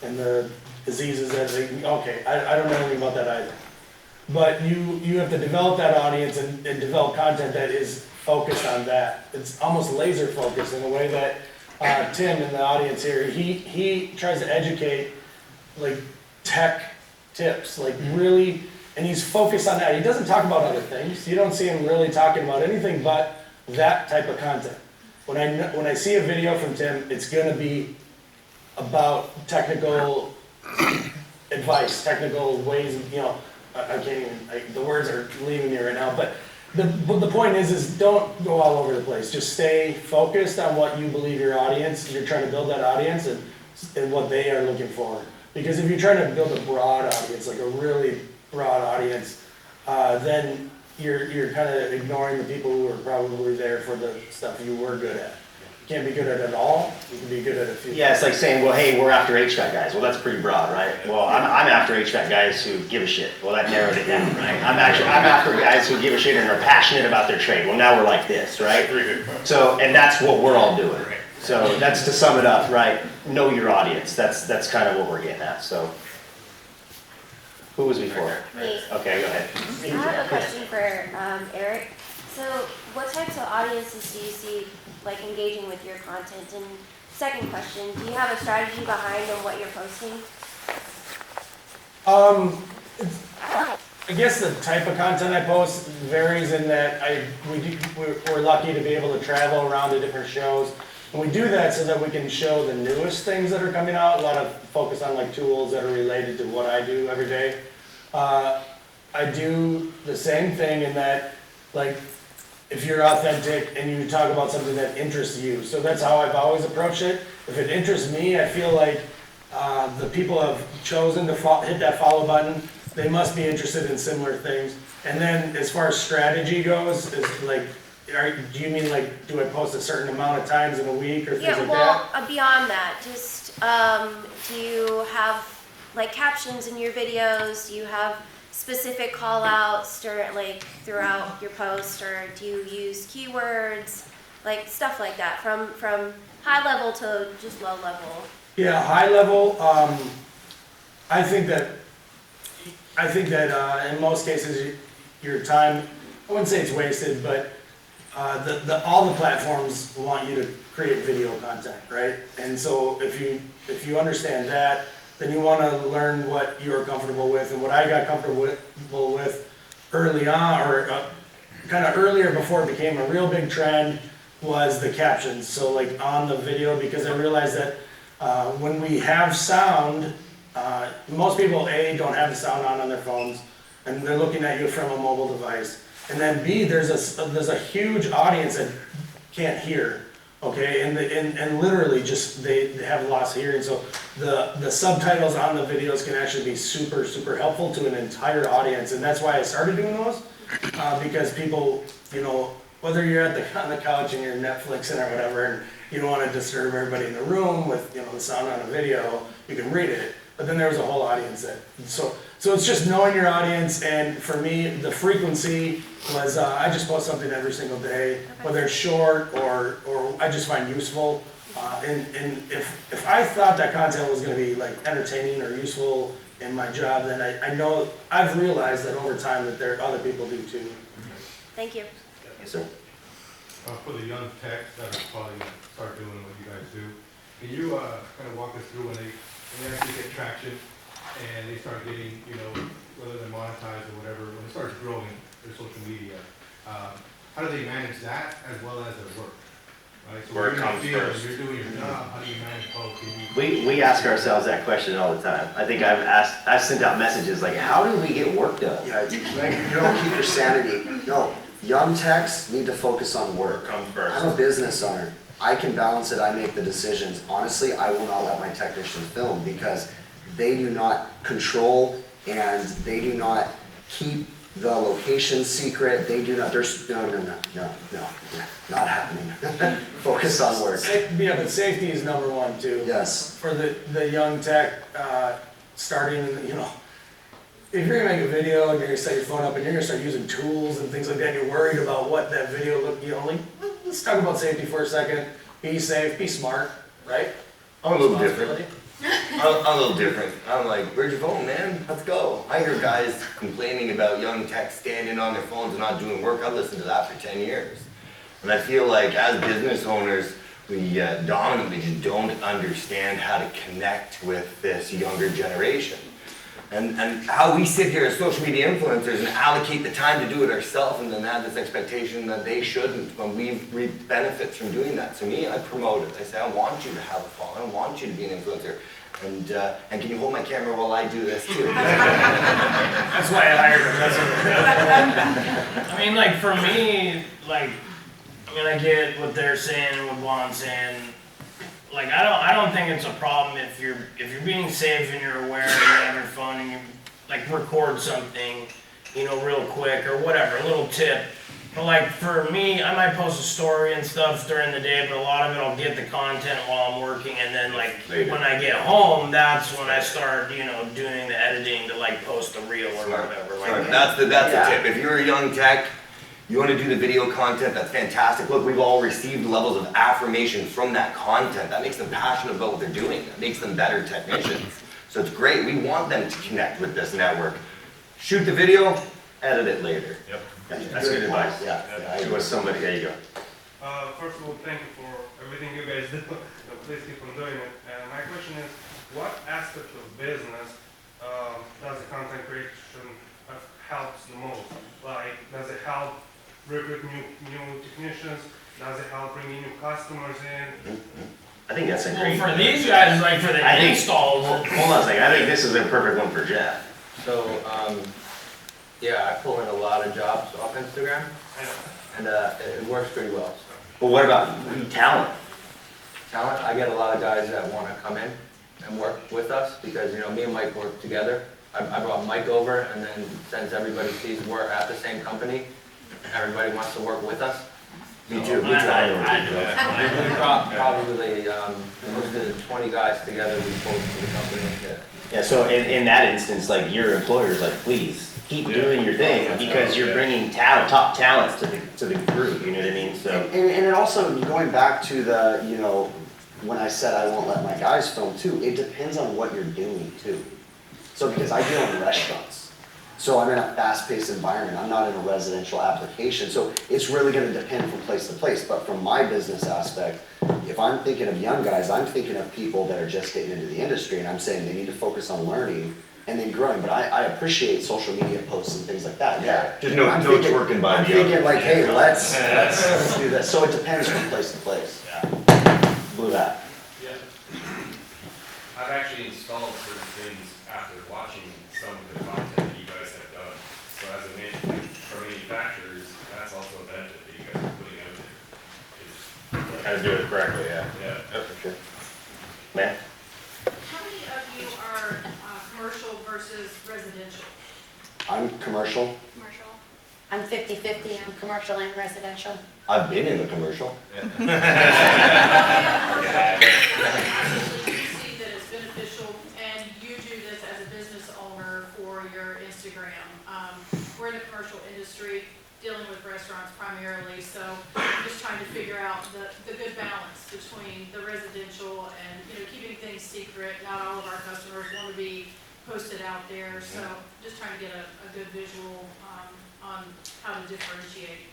[SPEAKER 7] and the diseases that I don't know anything about that either. But you have to develop that audience and develop content that is focused on that. It's almost laser focused in a way that Tim in the audience here, he tries to educate like tech tips, like really, and he's focused on that. He doesn't talk about other things. You don't see him really talking about anything but that type of content. When I see a video from Tim, it's gonna be about technical advice, technical ways, I can't even, the words are leaving me right now, but the point is don't go all over the place. Just stay focused on what you believe you're trying to build that audience and what they are looking for. Because if you're trying to build a broad audience, like a really broad audience, then you're kind of ignoring the people who are probably there for the stuff you were good at. You can't be good at it all, you can be good at a few.
[SPEAKER 4] Yeah, it's like saying, well, hey, we're after HVAC guys. Well, that's pretty broad, right? Well, I'm after HVAC guys who give a shit. Well, that narrowed it down, right? I'm after guys who give a shit and are passionate about their trade. Well, now we're like this, right? So, and that's what we're all doing. So that's to sum it up, right? Know your audience. That's kind of what we're getting at, so. Who was before?
[SPEAKER 14] Me.
[SPEAKER 4] Okay, go ahead.
[SPEAKER 14] I have a question for Eric. So what types of audiences do you see like engaging with your content? And second question, do you have a strategy behind on what you're posting?
[SPEAKER 7] I guess the type of content I post varies in that we're lucky to be able to travel around to different shows. And we do that so that we can show the newest things that are coming out, a lot of focus on like tools that are related to what I do every day. I do the same thing in that, like, if you're authentic and you talk about something that interests you. So that's how I've always approached it. If it interests me, I feel like the people have chosen to hit that follow button. They must be interested in similar things. And then as far as strategy goes, is like, do you mean like, do I post a certain amount of times in a week or things like that?
[SPEAKER 14] Yeah, well, beyond that, just do you have like captions in your videos? Do you have specific call outs throughout your post, or do you use keywords, like stuff like that, from high level to just low level?
[SPEAKER 7] Yeah, high level, I think that in most cases, your time, I wouldn't say it's wasted, but all the platforms want you to create video content, right? And so if you understand that, then you want to learn what you're comfortable with. And what I got comfortable with early on, or kind of earlier before it became a real big trend, was the captions. So like on the video, because I realized that when we have sound, most people don't have the sound on their phones, and they're looking at you from a mobile device. And then B, there's a huge audience that can't hear, okay, and literally just they have lost hearing. So the subtitles on the videos can actually be super helpful to an entire audience, and that's why I started doing those, because people, whether you're on the couch and you're Netflixing or whatever, and you don't want to disturb everybody in the room with the sound on a video, you can read it. But then there was a whole audience so it's just knowing your audience, and for me, the frequency was I just post something every single day, whether it's short or I just find useful. And if I thought that content was going to be like entertaining or useful in my job, then I know I've realized that over time that there other people do too.
[SPEAKER 14] Thank you.
[SPEAKER 4] Yes, sir.
[SPEAKER 10] For the young techs that are probably gonna start doing what you guys do, can you kind of walk us through when they actually get traction and they start getting, whether they're monetized or whatever, when it starts growing their social media,
[SPEAKER 11] how do they manage that as well as their work? Right? So
[SPEAKER 5] Work
[SPEAKER 11] when you're in
[SPEAKER 5] comes
[SPEAKER 11] the field,
[SPEAKER 5] first.
[SPEAKER 11] You're doing your job, how do you manage both?
[SPEAKER 4] We ask ourselves that question all the time. I think I've sent out messages like, how do we get work done?
[SPEAKER 1] Yeah, you don't keep your sanity. No, young techs need to focus on work.
[SPEAKER 5] Work comes first.
[SPEAKER 1] I'm a business owner. I can balance it, I make the decisions. Honestly, I will not let my technicians film because they do not control and they do not keep the location secret. They do not, there's, no, not happening. Focus on work.
[SPEAKER 7] Yeah, but safety is number one too.
[SPEAKER 1] Yes.
[SPEAKER 7] For the young tech, starting, you know, if you're gonna make a video and you're gonna set your phone up and you're gonna start using tools and things like that, you're worried about what that video look, you know, like, let's talk about safety for a second. Be safe, be smart, right?
[SPEAKER 2] I'm a little different. I'm a little different. I'm like, where's your phone, man? Let's go. I hear guys complaining about young techs standing on their phones and not doing work. I've listened to that for 10 years. And I feel like as business owners, we dominantly just don't understand how to connect with this younger generation. And how we sit here as social media influencers and allocate the time to do it ourselves and then have this expectation that they shouldn't when we reap benefits from doing that. So me, I promote it. I say, I want you to have a phone. I want you to be an influencer. And can you hold my camera while I do this too?
[SPEAKER 9] That's why I hired him. I mean, like for me, like, I mean, I get what they're saying, what Juan's saying. Like I don't think it's a problem if you're being safe and you're aware and you have your phone and you like record something, you know, real quick or whatever, a little tip. But like for me, I might post a story and stuff during the day, but a lot of it I'll get the content while I'm working, and then like when I get home, that's when I start, you know, doing the editing to like post a reel or whatever. Like
[SPEAKER 2] That's the tip. If you're a young tech, you want to do the video content, that's fantastic. Look, we've all received levels of affirmation from that content. That makes them passionate about what they're doing. That makes them better technicians. So it's great. We want them to connect with this network. Shoot the video, edit it later.
[SPEAKER 5] Yep.
[SPEAKER 4] That's good advice.
[SPEAKER 1] Yeah.
[SPEAKER 4] It was somebody, there you go.
[SPEAKER 11] First of all, thank you for everything you guys do. Please keep on doing it. And my question is, what aspect of business does the content creation helps the most? Like, does it help recruit new technicians? Does it help bring in new customers in?
[SPEAKER 4] I think that's a
[SPEAKER 9] well,
[SPEAKER 4] great.
[SPEAKER 9] for these guys, like for the installs.
[SPEAKER 4] Hold on a second. I think this is a perfect one for Jeff.
[SPEAKER 15] So, yeah, I pull in a lot of jobs off Instagram, and it works pretty well. So.
[SPEAKER 4] But what about talent?
[SPEAKER 15] Talent, I get a lot of guys that want to come in and work with us because, you know, me and Mike work together. I brought Mike over, and then since everybody sees we're at the same company, everybody wants to work with us.
[SPEAKER 2] Me too.
[SPEAKER 15] We brought probably close to 20 guys together we pulled to the company.
[SPEAKER 4] Yeah, so in that instance, like your employer's like, please keep doing your thing because you're bringing top talents to the group. You know what I mean? So
[SPEAKER 1] And it also, going back to the, you know, when I said I won't let my guys film too, it depends on what you're doing too. So because I deal in restaurants, so I'm in a fast-paced environment, I'm not in a residential application, so it's really gonna depend from place to place. But from my business aspect, if I'm thinking of young guys, I'm thinking of people that are just getting into the industry, and I'm saying they need to focus on learning and then growing. But I appreciate social media posts and things like that, yeah.
[SPEAKER 2] Just know it's working by
[SPEAKER 1] I'm
[SPEAKER 2] the
[SPEAKER 1] thinking like, hey, let's do that. So it depends from place to place.
[SPEAKER 4] blew that.
[SPEAKER 16] Yeah. I've actually installed certain things after watching some of the content that you guys have done. So as for manufacturers, that's also a benefit that you guys are putting out there.
[SPEAKER 5] Kind of do it correctly, yeah.
[SPEAKER 16] Yeah.
[SPEAKER 2] For sure.
[SPEAKER 4] Matt?
[SPEAKER 17] How many of you are commercial versus residential?
[SPEAKER 1] I'm commercial.
[SPEAKER 17] Commercial.
[SPEAKER 3] I'm 50-50, I'm commercial and residential.
[SPEAKER 2] I've been in a commercial.
[SPEAKER 17] Obviously, you see that it's beneficial, and you do this as a business owner for your Instagram. We're in the commercial industry, dealing with restaurants primarily, so I'm just trying to figure out the good balance between the residential and, you know, keeping things secret. Not all of our customers want to be posted out there, so just trying to get a good visual on how to differentiate.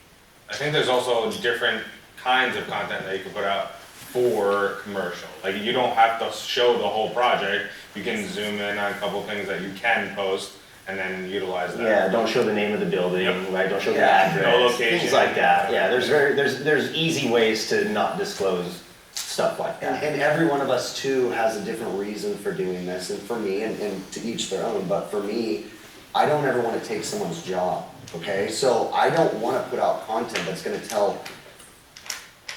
[SPEAKER 5] I think there's also different kinds of content that you can put out for commercial. Like you don't have to show the whole project. You can zoom in on a couple of things that you can post and then utilize that.
[SPEAKER 4] Yeah, don't show the name of the building,
[SPEAKER 5] Yep.
[SPEAKER 4] right, don't show the
[SPEAKER 2] Yeah,
[SPEAKER 4] address.
[SPEAKER 5] no location.
[SPEAKER 4] Things like that, yeah, there's easy ways to not disclose stuff like that.
[SPEAKER 1] And every one of us too has a different reason for doing this, and for me, and to each their own, but for me, I don't ever wanna take someone's job, okay? So I don't wanna put out content that's gonna tell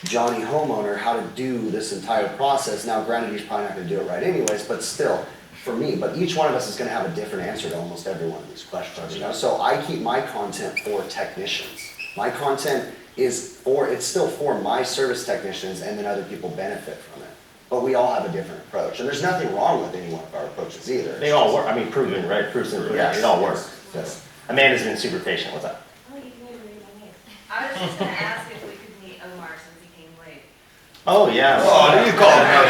[SPEAKER 1] Johnny homeowner how to do this entire process. Now granted, he's probably not gonna do it right anyways, but still, for me, but each one of us is gonna have a different answer to almost every one of these questions, you know? So I keep my content for technicians. My content is it's still for my service technicians, and then other people benefit from it. But we all have a different approach, and there's nothing wrong with any one of our approaches either.
[SPEAKER 4] They all work, I mean, proven, right, proofs and
[SPEAKER 1] Yes,
[SPEAKER 4] it all works.
[SPEAKER 1] yes.
[SPEAKER 4] Amanda's been super patient, what's up?
[SPEAKER 18] I was just gonna ask if we could meet Omar since he came late.
[SPEAKER 4] Oh, yeah.
[SPEAKER 2] Oh, you called me out.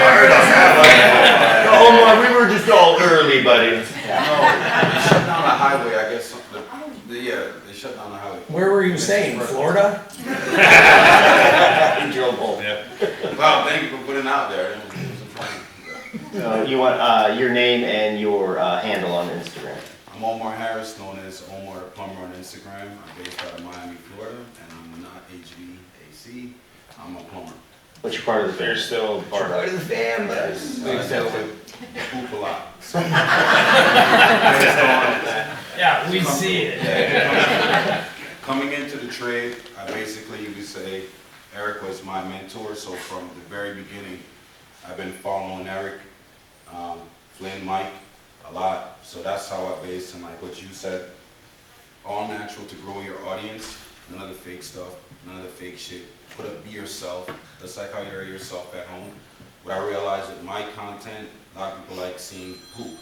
[SPEAKER 2] Omar, we were just all early, buddy.
[SPEAKER 8] No, they shut down the highway, I guess, they shut down the highway.
[SPEAKER 7] Where were you staying, Florida?
[SPEAKER 2] He drove home.
[SPEAKER 8] Well, thank you for putting it out there. It wasn't funny.
[SPEAKER 4] You want, your name and your, handle on Instagram.
[SPEAKER 8] I'm Omar Harris, known as Omar the Plumber on Instagram. I'm based out of Miami, Florida, and I'm not HVAC. I'm a plumber.
[SPEAKER 4] What's your part of the
[SPEAKER 5] So you're
[SPEAKER 4] family?
[SPEAKER 5] still part of it.
[SPEAKER 2] the fam,
[SPEAKER 8] Yes,
[SPEAKER 2] Big step.
[SPEAKER 8] Poop a lot.
[SPEAKER 9] Yeah, we see it.
[SPEAKER 8] Coming into the trade, I basically, you could say, Eric was my mentor, so from the very beginning, I've been following Eric, Flynn, Mike, a lot, so that's how I based on like what you said. All natural to grow your audience, none of the fake stuff, none of the fake shit. Be yourself, just like how you're yourself at home. What I realized with my content, a lot of people like seeing poop.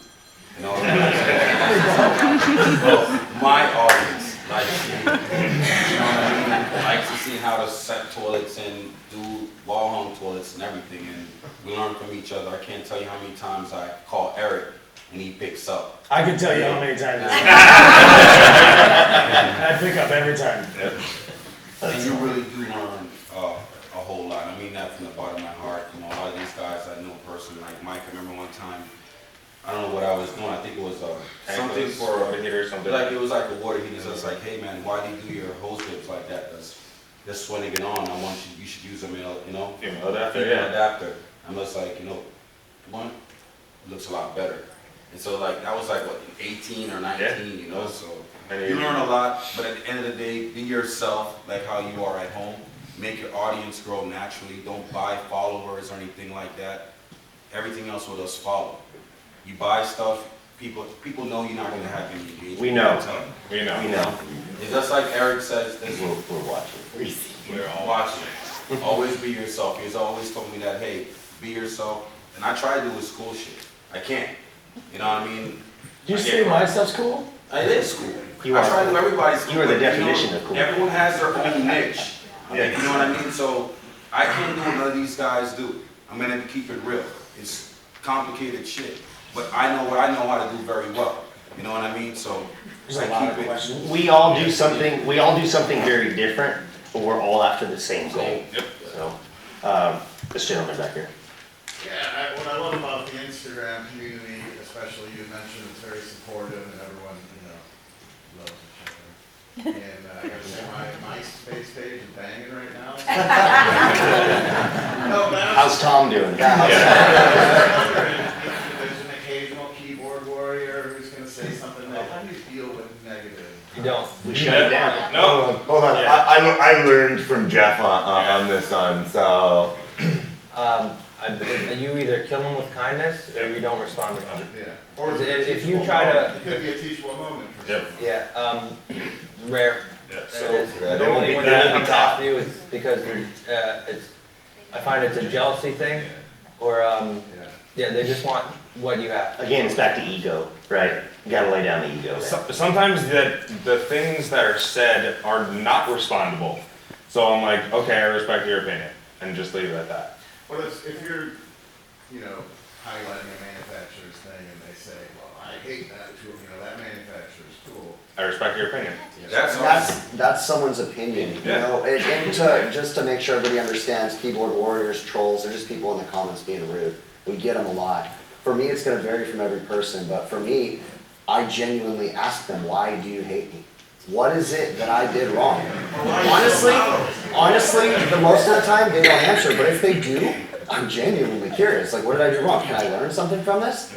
[SPEAKER 8] You know what I'm saying? Well, my audience likes seeing, you know what I mean? Likes to see how to set toilets and do wall hung toilets and everything, and we learn from each other. I can't tell you how many times I call Eric and he picks up.
[SPEAKER 7] I can tell you how many times. I pick up every time.
[SPEAKER 8] And you really do learn a whole lot. I mean that from the bottom of my heart. You know, a lot of these guys I know personally, like Mike. I remember one time, I don't know what I was doing. I think it was something for
[SPEAKER 5] water heater or something.
[SPEAKER 8] Like it was like a water heater. So it's like, hey man, why do you do your hose tips like that? That's when they get on. I want you should use a female
[SPEAKER 5] adapter.
[SPEAKER 8] adapter. I'm just like, one looks a lot better. And so like that was like what 18 or 19, you know. So you learn a lot, but at the end of the day, be yourself, like how you are at home. Make your audience grow naturally. Don't buy followers or anything like that. Everything else will just follow. You buy stuff, people know you're not going to have any engagement.
[SPEAKER 4] We know.
[SPEAKER 5] We know.
[SPEAKER 4] We know.
[SPEAKER 8] It's just like Eric says,
[SPEAKER 4] We're watching.
[SPEAKER 8] we're all watching. Always be yourself. He's always told me that, hey, be yourself. And I try to do his cool shit. I can't. You know what I mean?
[SPEAKER 7] Do you say my stuff's cool?
[SPEAKER 8] It is cool.
[SPEAKER 4] You
[SPEAKER 8] I
[SPEAKER 4] are
[SPEAKER 8] try to
[SPEAKER 4] cool.
[SPEAKER 8] do everybody's cool.
[SPEAKER 4] You are the
[SPEAKER 8] but,
[SPEAKER 4] definition of cool.
[SPEAKER 8] Everyone has their own niche. You know what I mean? So I can't do what none of these guys do. I'm gonna keep it real. It's complicated shit. But I know what I know how to do very well. You know what I mean? So
[SPEAKER 7] There's a lot of questions.
[SPEAKER 4] We all do something very different, but we're all after the same goal.
[SPEAKER 5] Yep.
[SPEAKER 4] So, this gentleman back here.
[SPEAKER 19] Yeah, what I love about the Instagram community, especially you mentioned, it's very supportive and everyone, loves each other. And I gotta say, my MySpace page is banging right now.
[SPEAKER 4] How's Tom doing?
[SPEAKER 19] There's an occasional keyboard warrior who's gonna say something that, how do you deal with negative?
[SPEAKER 15] You don't.
[SPEAKER 4] We shut it down.
[SPEAKER 5] No.
[SPEAKER 2] Hold on, I learned from Jeff on this one, so.
[SPEAKER 15] You either kill them with kindness or you don't respond with them.
[SPEAKER 19] Yeah. Or
[SPEAKER 15] If you try to,
[SPEAKER 19] it could be a teachable moment. For
[SPEAKER 5] Yep.
[SPEAKER 15] yeah, rare.
[SPEAKER 5] Yeah.
[SPEAKER 15] So the
[SPEAKER 2] That
[SPEAKER 15] only
[SPEAKER 2] won't be
[SPEAKER 15] when
[SPEAKER 2] that.
[SPEAKER 15] they get off you is because I find it's a jealousy thing, or yeah, they just want what you have.
[SPEAKER 4] Again, it's back to ego, right? You gotta lay down the ego.
[SPEAKER 5] Sometimes the things that are said are not respondable. So I'm like, okay, I respect your opinion, and just leave it at that.
[SPEAKER 19] Well, if you're, highlighting a manufacturer's thing and they say, well, I hate that tool, that manufacturer's tool.
[SPEAKER 5] I respect your opinion.
[SPEAKER 1] That's someone's opinion, and just to make sure everybody understands, keyboard warriors, trolls, they're just people in the comments being rude. We get them a lot. For me, it's gonna vary from every person, but for me, I genuinely ask them, why do you hate me? What is it that I did wrong? Honestly, the most of the time they don't answer, but if they do, I'm genuinely curious. Like, what did I do wrong? Can I learn something from this?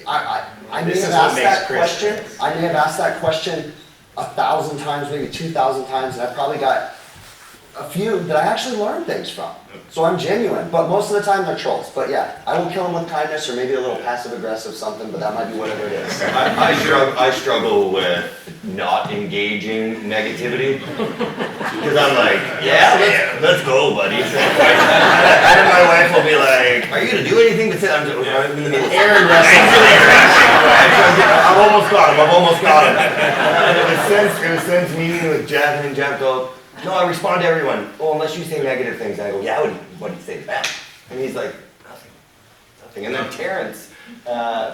[SPEAKER 1] I may have asked that question. I may have asked that question 1,000 times, maybe 2,000 times, and I probably got a few that I actually learned things from. So I'm genuine, but most of the time they're trolls. But yeah, I will kill them with kindness or maybe a little passive aggressive something, but that might be whatever it is.
[SPEAKER 2] I struggle with not engaging negativity. Because I'm like, yeah, let's go, buddy. And then my wife will be like, are you going to do anything? I'm in the middle of Aaron wrestling. I've almost got him. And it was since meeting with Jeff, and Jeff goes, no, I respond to everyone. Oh, unless you say negative things. And I go, yeah, what do you say back? And he's like, nothing. And then Terrence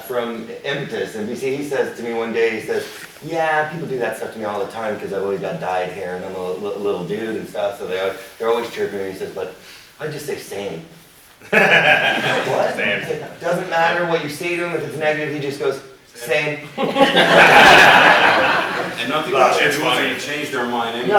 [SPEAKER 2] from Impetus, NBC, he says to me one day, he says, yeah, people do that stuff to me all the time because I've always got dyed hair and I'm a little dude and stuff, so they're always chirping me. He says, but I just say same. What? Same. It doesn't matter what you say to him. If it's negative, he just goes, same.
[SPEAKER 8] And nothing much is going to change their mind anyway.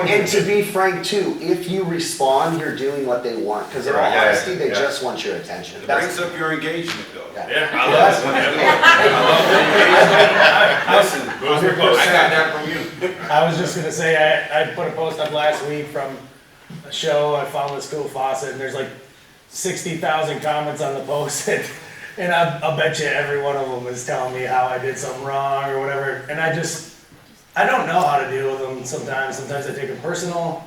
[SPEAKER 1] And to be frank too, if you respond, you're doing what they want, because in all honesty, they just want your attention.
[SPEAKER 8] It brings up your engagement though.
[SPEAKER 1] Yeah.
[SPEAKER 8] I love it. I got that from you.
[SPEAKER 7] I was just gonna say, I put a post up last week from a show, I found this cool faucet, and there's like 60,000 comments on the post, and I'll bet you every one of them is telling me how I did something wrong or whatever, and I don't know how to deal with them sometimes. Sometimes I take it personal.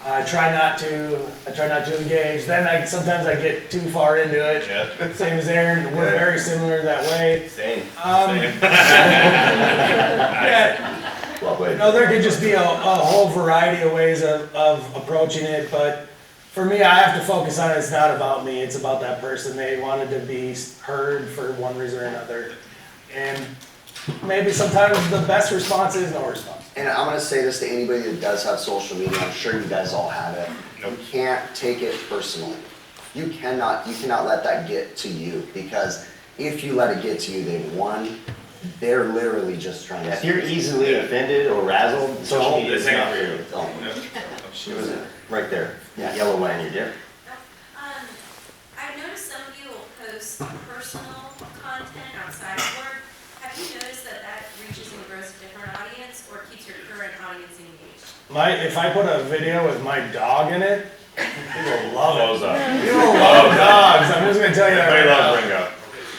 [SPEAKER 7] I try not to engage. Then sometimes I get too far into it. Yeah. Same as Aaron, we're very similar that way.
[SPEAKER 2] Same.
[SPEAKER 7] Yeah. There could just be a whole variety of ways of approaching it, but for me, I have to focus on it. It's not about me, it's about that person. They wanted to be heard for one reason or another. And maybe sometimes the best response is no response.
[SPEAKER 1] And I'm gonna say this to anybody that does have social media, I'm sure you guys all have it. You can't take it personally. You cannot let that get to you, because if you let it get to you, they've won. They're literally just trying to.
[SPEAKER 4] If you're easily offended or razzled, social media is not for you.
[SPEAKER 1] It was
[SPEAKER 4] right there, yellow line, you're there.
[SPEAKER 14] I noticed some of you will post personal content outside of work. Have you noticed that reaches and grows a different audience, or keeps your current audience engaged?
[SPEAKER 7] If I put a video with my dog in it, people love it. People
[SPEAKER 5] People
[SPEAKER 7] love dogs. I'm just gonna tell you that right now.
[SPEAKER 5] Ringo.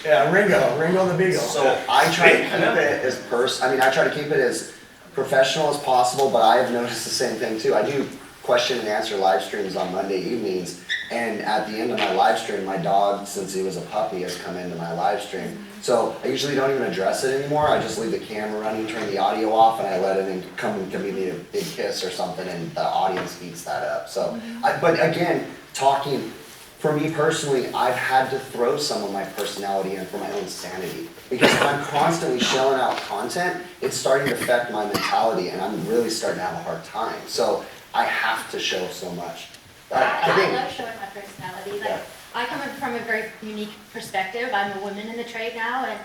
[SPEAKER 7] Yeah, Ringo the Beagle.
[SPEAKER 1] So I try to keep it I try to keep it as professional as possible, but I have noticed the same thing too. I do question and answer live streams on Monday evenings, and at the end of my live stream, my dog, since he was a puppy, has come into my live stream. So I usually don't even address it anymore. I just leave the camera running, turn the audio off, and I let him come and give me a big kiss or something, and the audience eats that up. So, but again, talking, for me personally, I've had to throw some of my personality in for my own sanity. Because if I'm constantly shelling out content, it's starting to affect my mentality, and I'm really starting to have a hard time. So I have to show so much.
[SPEAKER 6] I love showing my personality. Like, I come from a very unique perspective. I'm a woman in the trade now, and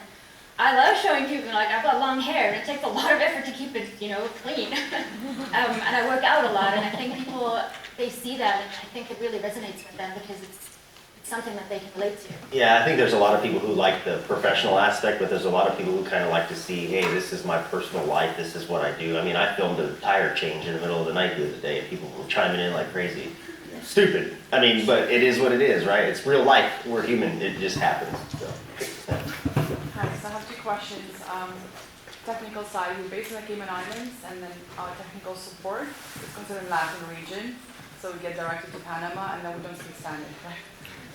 [SPEAKER 6] I love showing people, like, I've got long hair, and it takes a lot of effort to keep it, clean. And I work out a lot, and I think people, they see that, and I think it really resonates with them because it's something that they can relate to.
[SPEAKER 4] Yeah, I think there's a lot of people who like the professional aspect, but there's a lot of people who kind of like to see, hey, this is my personal life, this is what I do. I mean, I filmed a tire change in the middle of the night the other day, and people were chiming in like crazy. Stupid. I mean, but it is what it is, right? It's real life. We're human. It just happens. So.
[SPEAKER 20] Hi, so I have two questions. Technical side, we're based in the Cayman Islands, and then our technical support is considered Latin region, so we get directed to Panama, and then we don't speak Spanish, right?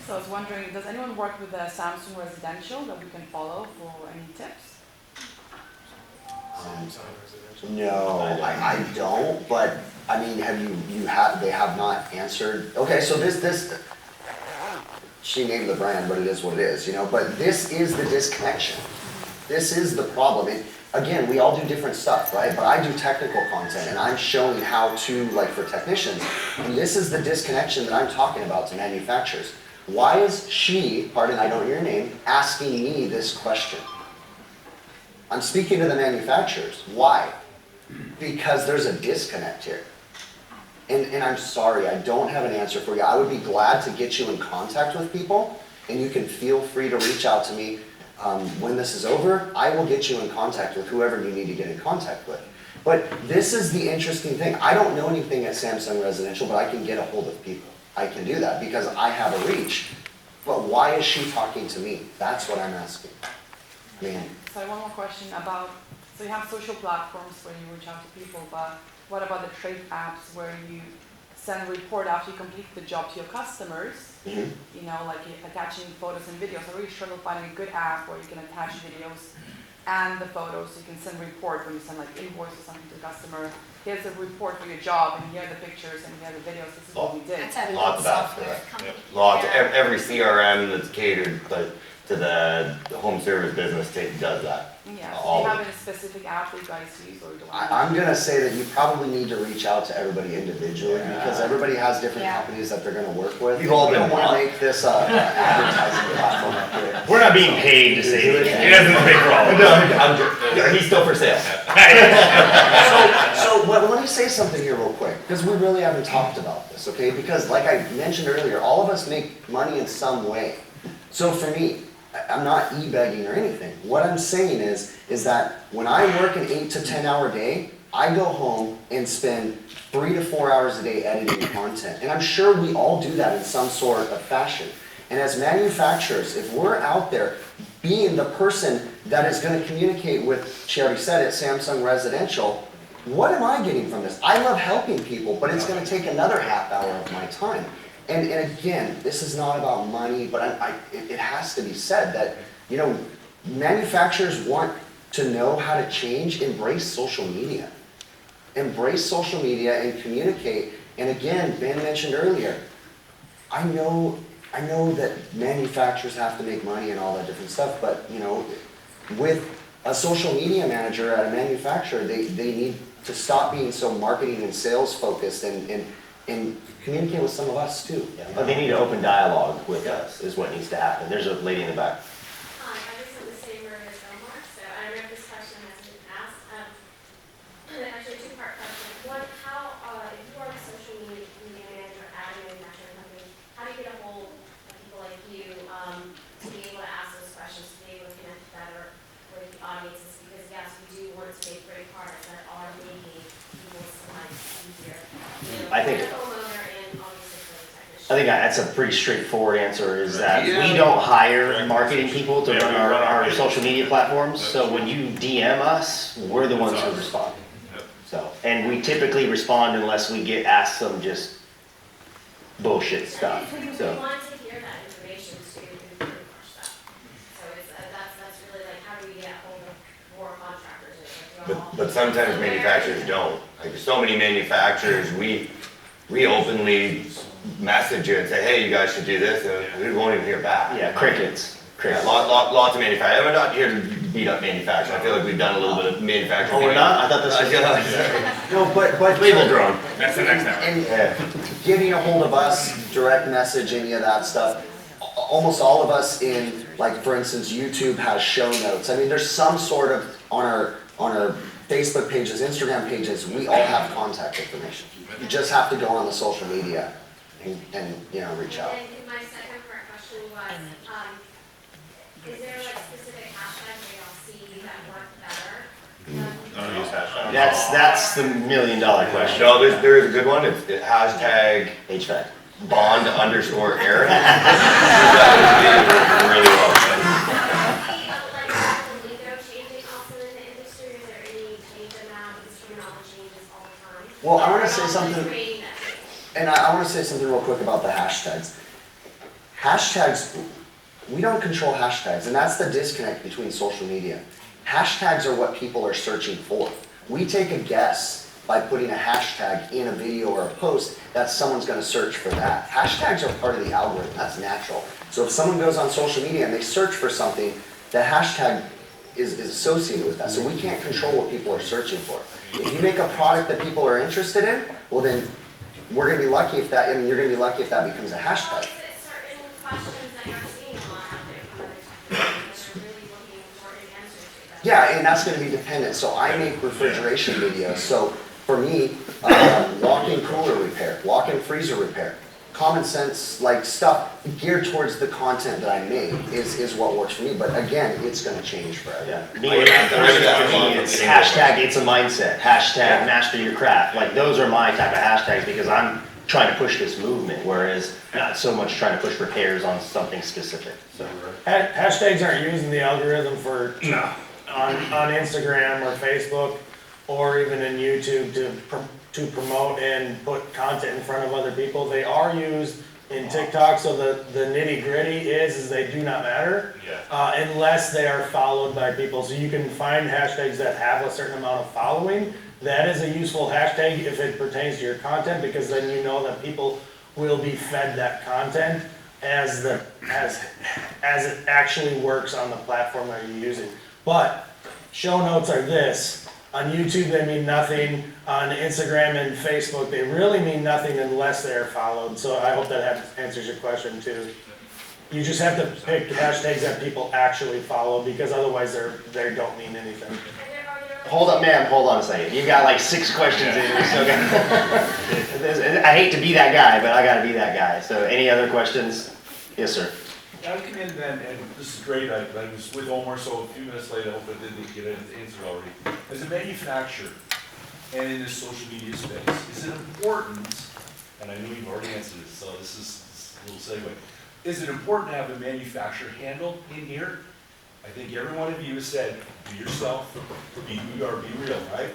[SPEAKER 20] So I was wondering, does anyone work with a Samsung Residential that we can follow for any tips?
[SPEAKER 1] No, I don't, but I mean, they have not answered. Okay, so this, she named the brand, but it is what it is, but this is the disconnection. This is the problem. Again, we all do different stuff, right? But I do technical content, and I'm showing how to, like for technicians, and this is the disconnection that I'm talking about to manufacturers. Why is she, pardon, I don't know your name, asking me this question? I'm speaking to the manufacturers. Why? Because there's a disconnect here. And I'm sorry, I don't have an answer for you. I would be glad to get you in contact with people, and you can feel free to reach out to me. When this is over, I will get you in contact with whoever you need to get in contact with. But this is the interesting thing. I don't know anything at Samsung Residential, but I can get a hold of people. I can do that because I have a reach. But why is she talking to me? That's what I'm asking. I mean,
[SPEAKER 20] So one more question about, so you have social platforms where you reach out to people, but what about the trade apps where you send a report after you complete the job to your customers?
[SPEAKER 1] mhm.
[SPEAKER 20] You know, like attaching photos and videos. I really struggle finding a good app where you can attach videos and the photos. You can send a report when you send like invoice or something to the customer. Here's a report for your job, and here are the pictures, and here are the videos. This is what we did.
[SPEAKER 3] That's having
[SPEAKER 2] Lots
[SPEAKER 3] good
[SPEAKER 2] of apps for
[SPEAKER 3] software
[SPEAKER 2] that.
[SPEAKER 3] company.
[SPEAKER 2] Lots,
[SPEAKER 3] Yeah.
[SPEAKER 2] every CRM that's catered to the home service business does that.
[SPEAKER 20] Yeah. So do
[SPEAKER 2] All
[SPEAKER 20] you
[SPEAKER 2] of
[SPEAKER 20] have
[SPEAKER 2] it.
[SPEAKER 20] any specific app that you guys use, or do
[SPEAKER 1] I'm gonna say that you probably need to reach out to everybody individually because everybody has different
[SPEAKER 3] Yeah.
[SPEAKER 1] companies that they're gonna work with.
[SPEAKER 2] You've all
[SPEAKER 1] We don't
[SPEAKER 2] been
[SPEAKER 1] wanna
[SPEAKER 2] bought.
[SPEAKER 1] make this a advertising platform up here.
[SPEAKER 4] We're not being paid to say anything.
[SPEAKER 2] He doesn't think we're all. No, he's still for sale.
[SPEAKER 1] So let me say something here real quick, because we really haven't talked about this, okay? Because like I mentioned earlier, all of us make money in some way. So for me, I'm not e-begging or anything. What I'm saying is that when I work an 8 to 10 hour day, I go home and spend 3 to 4 hours a day editing content. And I'm sure we all do that in some sort of fashion. And as manufacturers, if we're out there being the person that is going to communicate with, she already said it, Samsung Residential, what am I getting from this? I love helping people, but it's going to take another half hour of my time. And again, this is not about money, but it has to be said that, you know, manufacturers want to know how to change, embrace social media. Embrace social media and communicate. And again, Ben mentioned earlier, I know that manufacturers have to make money and all that different stuff, but you know, with a social media manager at a manufacturer, they need to stop being so marketing and sales focused and communicate with some of us too.
[SPEAKER 4] But they need an open dialogue with us, is what needs to happen. There's a lady in the back.
[SPEAKER 21] Hi, I was in the same room as Omar, so I remember this question has been asked. Actually, a two-part question. One, how, if you are the social media manager at a manufacturing company, how do you get a hold of people like you to be able to ask those questions, to be able to connect better with the audiences? Because yes, we do want to make great products that are making people's lives easier. You know,
[SPEAKER 4] I think-
[SPEAKER 21] for the homeowner and obviously for the technician.
[SPEAKER 4] I think that's a pretty straightforward answer, is that we don't hire marketing people to run our social media platforms. So when you DM us, we're the ones who respond. So, and we typically respond unless we get asked some just bullshit stuff,
[SPEAKER 21] We
[SPEAKER 4] so.
[SPEAKER 21] want to hear that information to improve our stuff. So it's, that's really like, how do we get hold of more contractors? And like,
[SPEAKER 2] But sometimes manufacturers don't. Like so many manufacturers, we openly message you and say, hey, you guys should do this, and we won't even hear back.
[SPEAKER 4] Yeah, crickets.
[SPEAKER 2] Yeah, lots of manufacturers. I'm not here to beat up manufacturers. I feel like we've done a little bit of manufacturing.
[SPEAKER 4] Oh, we're not? I thought this was.
[SPEAKER 1] No, but
[SPEAKER 2] Label drone.
[SPEAKER 5] That's the next hour.
[SPEAKER 1] And getting a hold of us, direct message, any of that stuff, almost all of us in, like for instance, YouTube has show notes. I mean, there's some sort of, on our Facebook pages, Instagram pages, we all have contact information. You just have to go on the social media and you know, reach out.
[SPEAKER 21] And my second part question was, is there like specific hashtags that y'all see that work better?
[SPEAKER 5] Don't use hashtags.
[SPEAKER 4] That's the $1 million question.
[SPEAKER 2] No, there is a good one. It's hashtag
[SPEAKER 4] HVAC.
[SPEAKER 2] bond_Aaron. That would be really well done.
[SPEAKER 21] Like, the lingo changing also in the industry, is there any change in that, because terminology changes all the time?
[SPEAKER 1] Well, I want to say
[SPEAKER 21] Or
[SPEAKER 1] something,
[SPEAKER 21] creating that change?
[SPEAKER 1] and I want to say something real quick about the hashtags. Hashtags, we don't control hashtags, and that's the disconnect between social media. Hashtags are what people are searching for. We take a guess by putting a hashtag in a video or a post that someone's going to search for that. Hashtags are part of the algorithm, that's natural. So if someone goes on social media and they search for something, the hashtag is associated with that. So we can't control what people are searching for. If you make a product that people are interested in, well then, we're going to be lucky if that, I mean, you're going to be lucky if that becomes a hashtag.
[SPEAKER 21] Is it certain questions that you're seeing a lot out there from other technicians that are really looking for an answer to that
[SPEAKER 1] Yeah, and that's gonna be dependent, so I make refrigeration videos, so for me, walk-in cooler repair, walk-in freezer repair, common sense, like stuff geared towards the content that I make is what works for me, but again, it's gonna change for everyone.
[SPEAKER 4] Me, it's hashtag it's a mindset, hashtag master your craft. Like those are my type of hashtags because I'm trying to push this movement, whereas not so much trying to push repairs on something specific. So
[SPEAKER 7] Hashtags aren't using the algorithm for, on Instagram or Facebook, or even in YouTube to promote and put content in front of other people. They are used in TikTok, so the nitty gritty is they do not matter unless they are followed by people. So you can find hashtags that have a certain amount of following. That is a useful hashtag if it pertains to your content, because then you know that people will be fed that content as it actually works on the platform that you're using. But show notes are this. On YouTube, they mean nothing. On Instagram and Facebook, they really mean nothing unless they are followed. So I hope that answers your question too. You just have to pick hashtags that people actually follow, because otherwise they don't mean anything.
[SPEAKER 4] hold up, ma'am, hold on a second. You've got like 6 questions in. We still got. I hate to be that guy, but I got to be that guy. So any other questions? Yes, sir.
[SPEAKER 12] I come in then, and this is great, I was with Omar, so a few minutes later, I hope I didn't get an answer already. As a manufacturer, and in this social media space, is it important, and I know you've already answered this, so this is a little segue, is it important to have a manufacturer handle in here? I think every one of you has said, be yourself, be who you are, be real, right?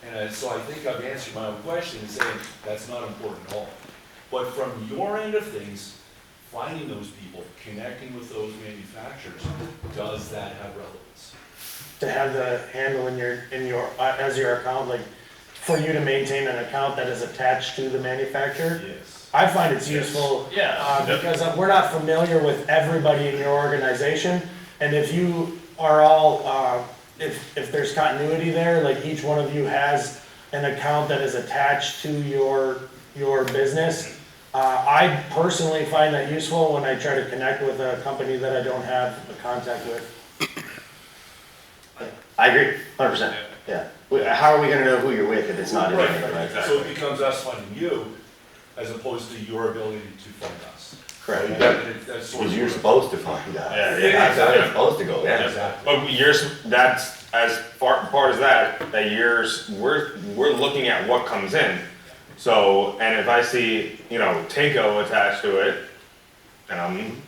[SPEAKER 12] And so I think I've answered my own question in saying that's not important at all. But from your end of things, finding those people, connecting with those manufacturers, does that have relevance?
[SPEAKER 7] To have the handle in your as your account, like for you to maintain an account that is attached to the manufacturer.
[SPEAKER 12] Yes.
[SPEAKER 7] I find it's useful because we're not familiar with everybody in your organization, and if you are all if there's continuity there, like each one of you has an account that is attached to your business. I personally find that useful when I try to connect with a company that I don't have a contact with.
[SPEAKER 4] I agree, 100%. Yeah. How are we going to know who you're with if it's not in
[SPEAKER 12] Right,
[SPEAKER 4] there?
[SPEAKER 12] right.
[SPEAKER 4] Right?
[SPEAKER 12] So it becomes us funding you, as opposed to your ability to fund us.
[SPEAKER 4] Correct.
[SPEAKER 12] That's sort
[SPEAKER 2] Because
[SPEAKER 12] of
[SPEAKER 2] you're supposed to find out.
[SPEAKER 5] Yeah,
[SPEAKER 2] That's how
[SPEAKER 5] exactly.
[SPEAKER 2] it's supposed to go, yeah.
[SPEAKER 12] Exactly.
[SPEAKER 5] But that's as part as that we're looking at what comes in. So, and if I see, Takeo attached to it, and I'm,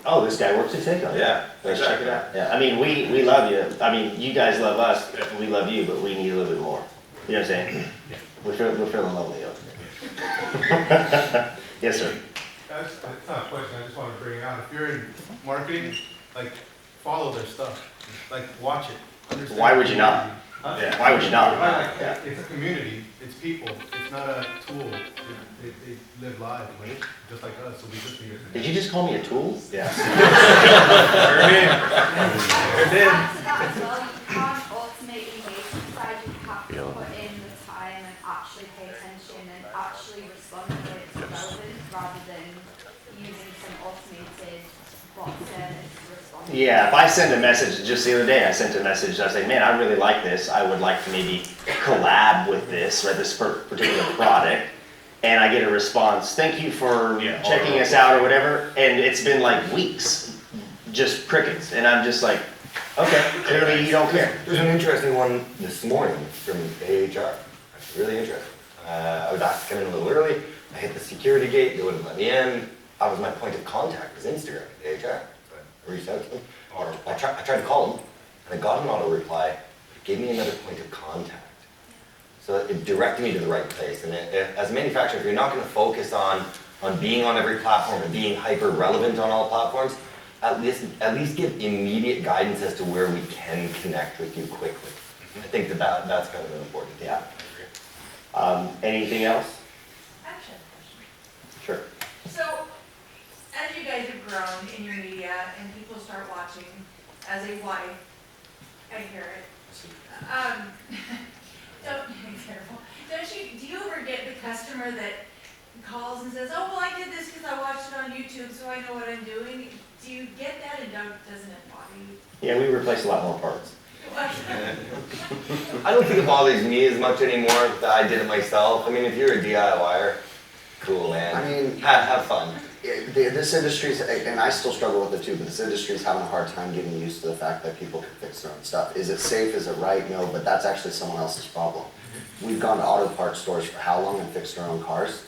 [SPEAKER 4] Oh, this guy works at Takeo.
[SPEAKER 5] Yeah,
[SPEAKER 4] Let's check it
[SPEAKER 5] exactly.
[SPEAKER 4] out. Yeah, I mean, we love you. I mean, you guys love us, we love you, but we need a little bit more. You know what I'm saying? We're feeling lonely over here. Yes, sir.
[SPEAKER 22] That's not a question, I just want to bring it out. If you're in marketing, like, follow their stuff, like, watch it, understand.
[SPEAKER 4] Why would you not?
[SPEAKER 22] Huh?
[SPEAKER 4] Yeah. Why would you not?
[SPEAKER 22] Like, it's a community, it's people, it's not a tool. They live lives, right? Just like us, so we just need it.
[SPEAKER 4] Did you just call me a tool?
[SPEAKER 5] yeah.
[SPEAKER 22] Sure did.
[SPEAKER 23] Back to that as well, you can't automate the engagement side, you have to put in the time and actually pay attention and actually respond to it as relevant rather than using some automated bot service to respond.
[SPEAKER 4] Yeah, if I send a message, just the other day I sent a message, I say, man, I really like this, I would like to maybe collab with this, right, this particular product, and I get a response, thank you for checking us out or whatever, and it's been like weeks, just crickets, and I'm just like, okay, clearly you don't care.
[SPEAKER 2] There's an interesting one this morning from AHR. That's really interesting. I was asked to come in a little early. I hit the security gate. They wouldn't let me in. That was my point of contact, was Instagram, AHR. So I reached out to them. I tried to call them, and I got an auto reply. It gave me another point of contact. So it directed me to the right place. And as a manufacturer, if you're not going to focus on being on every platform and being hyper relevant on all platforms, at least give immediate guidance as to where we can connect with you quickly. I think that's kind of an important thing.
[SPEAKER 4] Yeah. Anything else?
[SPEAKER 18] Action.
[SPEAKER 4] Sure.
[SPEAKER 18] So, as you guys have grown in your media and people start watching, as a wife, I hear it. Don't be careful. Do you ever get the customer that calls and says, oh, well, I did this because I watched it on YouTube, so I know what I'm doing? Do you get that, and doesn't it bother you?
[SPEAKER 4] Yeah, we replace a lot more parts.
[SPEAKER 2] I don't think it bothers me as much anymore that I did it myself. I mean, if you're a DIYer, cool, man.
[SPEAKER 1] I mean,
[SPEAKER 2] have fun.
[SPEAKER 1] This industry's, and I still struggle with it too, but this industry's having a hard time getting used to the fact that people can fix their own stuff. Is it safe? Is it right? No, but that's actually someone else's problem. We've gone to auto parts stores for how long and fixed our own cars?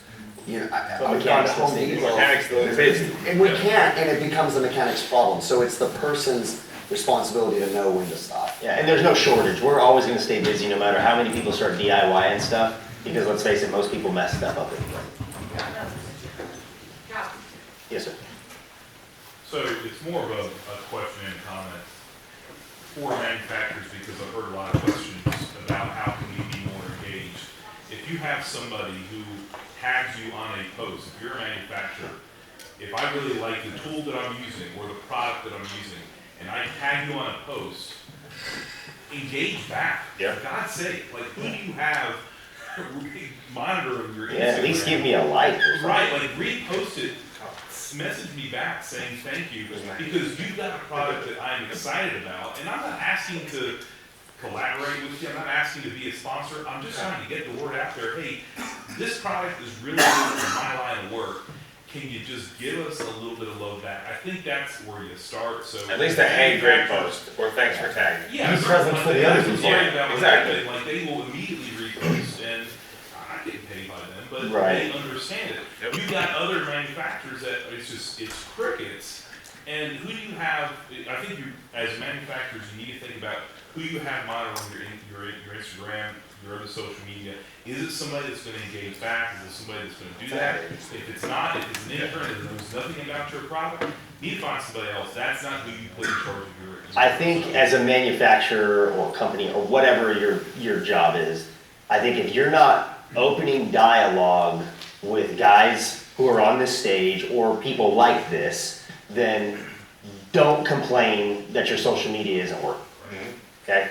[SPEAKER 1] You know, I've gone to Home Depot. And we can't, and it becomes the mechanic's problem. So it's the person's responsibility to know when to stop.
[SPEAKER 4] Yeah, and there's no shortage. We're always gonna stay busy no matter how many people start DIY and stuff, because let's face it, most people mess stuff up anyway. Yes, sir.
[SPEAKER 12] So it's more of a question and comment for manufacturers, because I've heard a lot of questions about how can we be more engaged. If you have somebody who tags you on a post, if you're a manufacturer, if I really like the tool that I'm using or the product that I'm using, and I tag you on a post, engage back.
[SPEAKER 2] Yeah.
[SPEAKER 12] For God's sake, like who do you have monitoring your Instagram?
[SPEAKER 4] Yeah, at least give me a like or something.
[SPEAKER 12] Right, like repost it, message me back saying thank you, because you've got a product that I'm excited about, and I'm not asking to collaborate with you, I'm not asking to be a sponsor, I'm just trying to get the word out there, hey, this product is really good for my line of work. Can you just give us a little bit of love back? I think that's where you start. So
[SPEAKER 5] At least a hey, great post, or thanks for tagging.
[SPEAKER 12] Yeah,
[SPEAKER 2] Be present for the other people.
[SPEAKER 12] Exactly. Like they will immediately repost, and I'm not getting paid by them, but
[SPEAKER 4] Right.
[SPEAKER 12] they understand it. You've got other manufacturers that it's crickets. And who do you have? I think you, as manufacturers, you need to think about who you have monitoring your Instagram, your other social media. Is it somebody that's going to engage back? Is it somebody that's going to do that? If it's not, if it's an intern that knows nothing about your product, you need to find somebody else. That's not who you put in charge of your.
[SPEAKER 4] I think as a manufacturer or company or whatever your job is, I think if you're not opening dialogue with guys who are on this stage or people like this, then don't complain that your social media isn't working. Okay?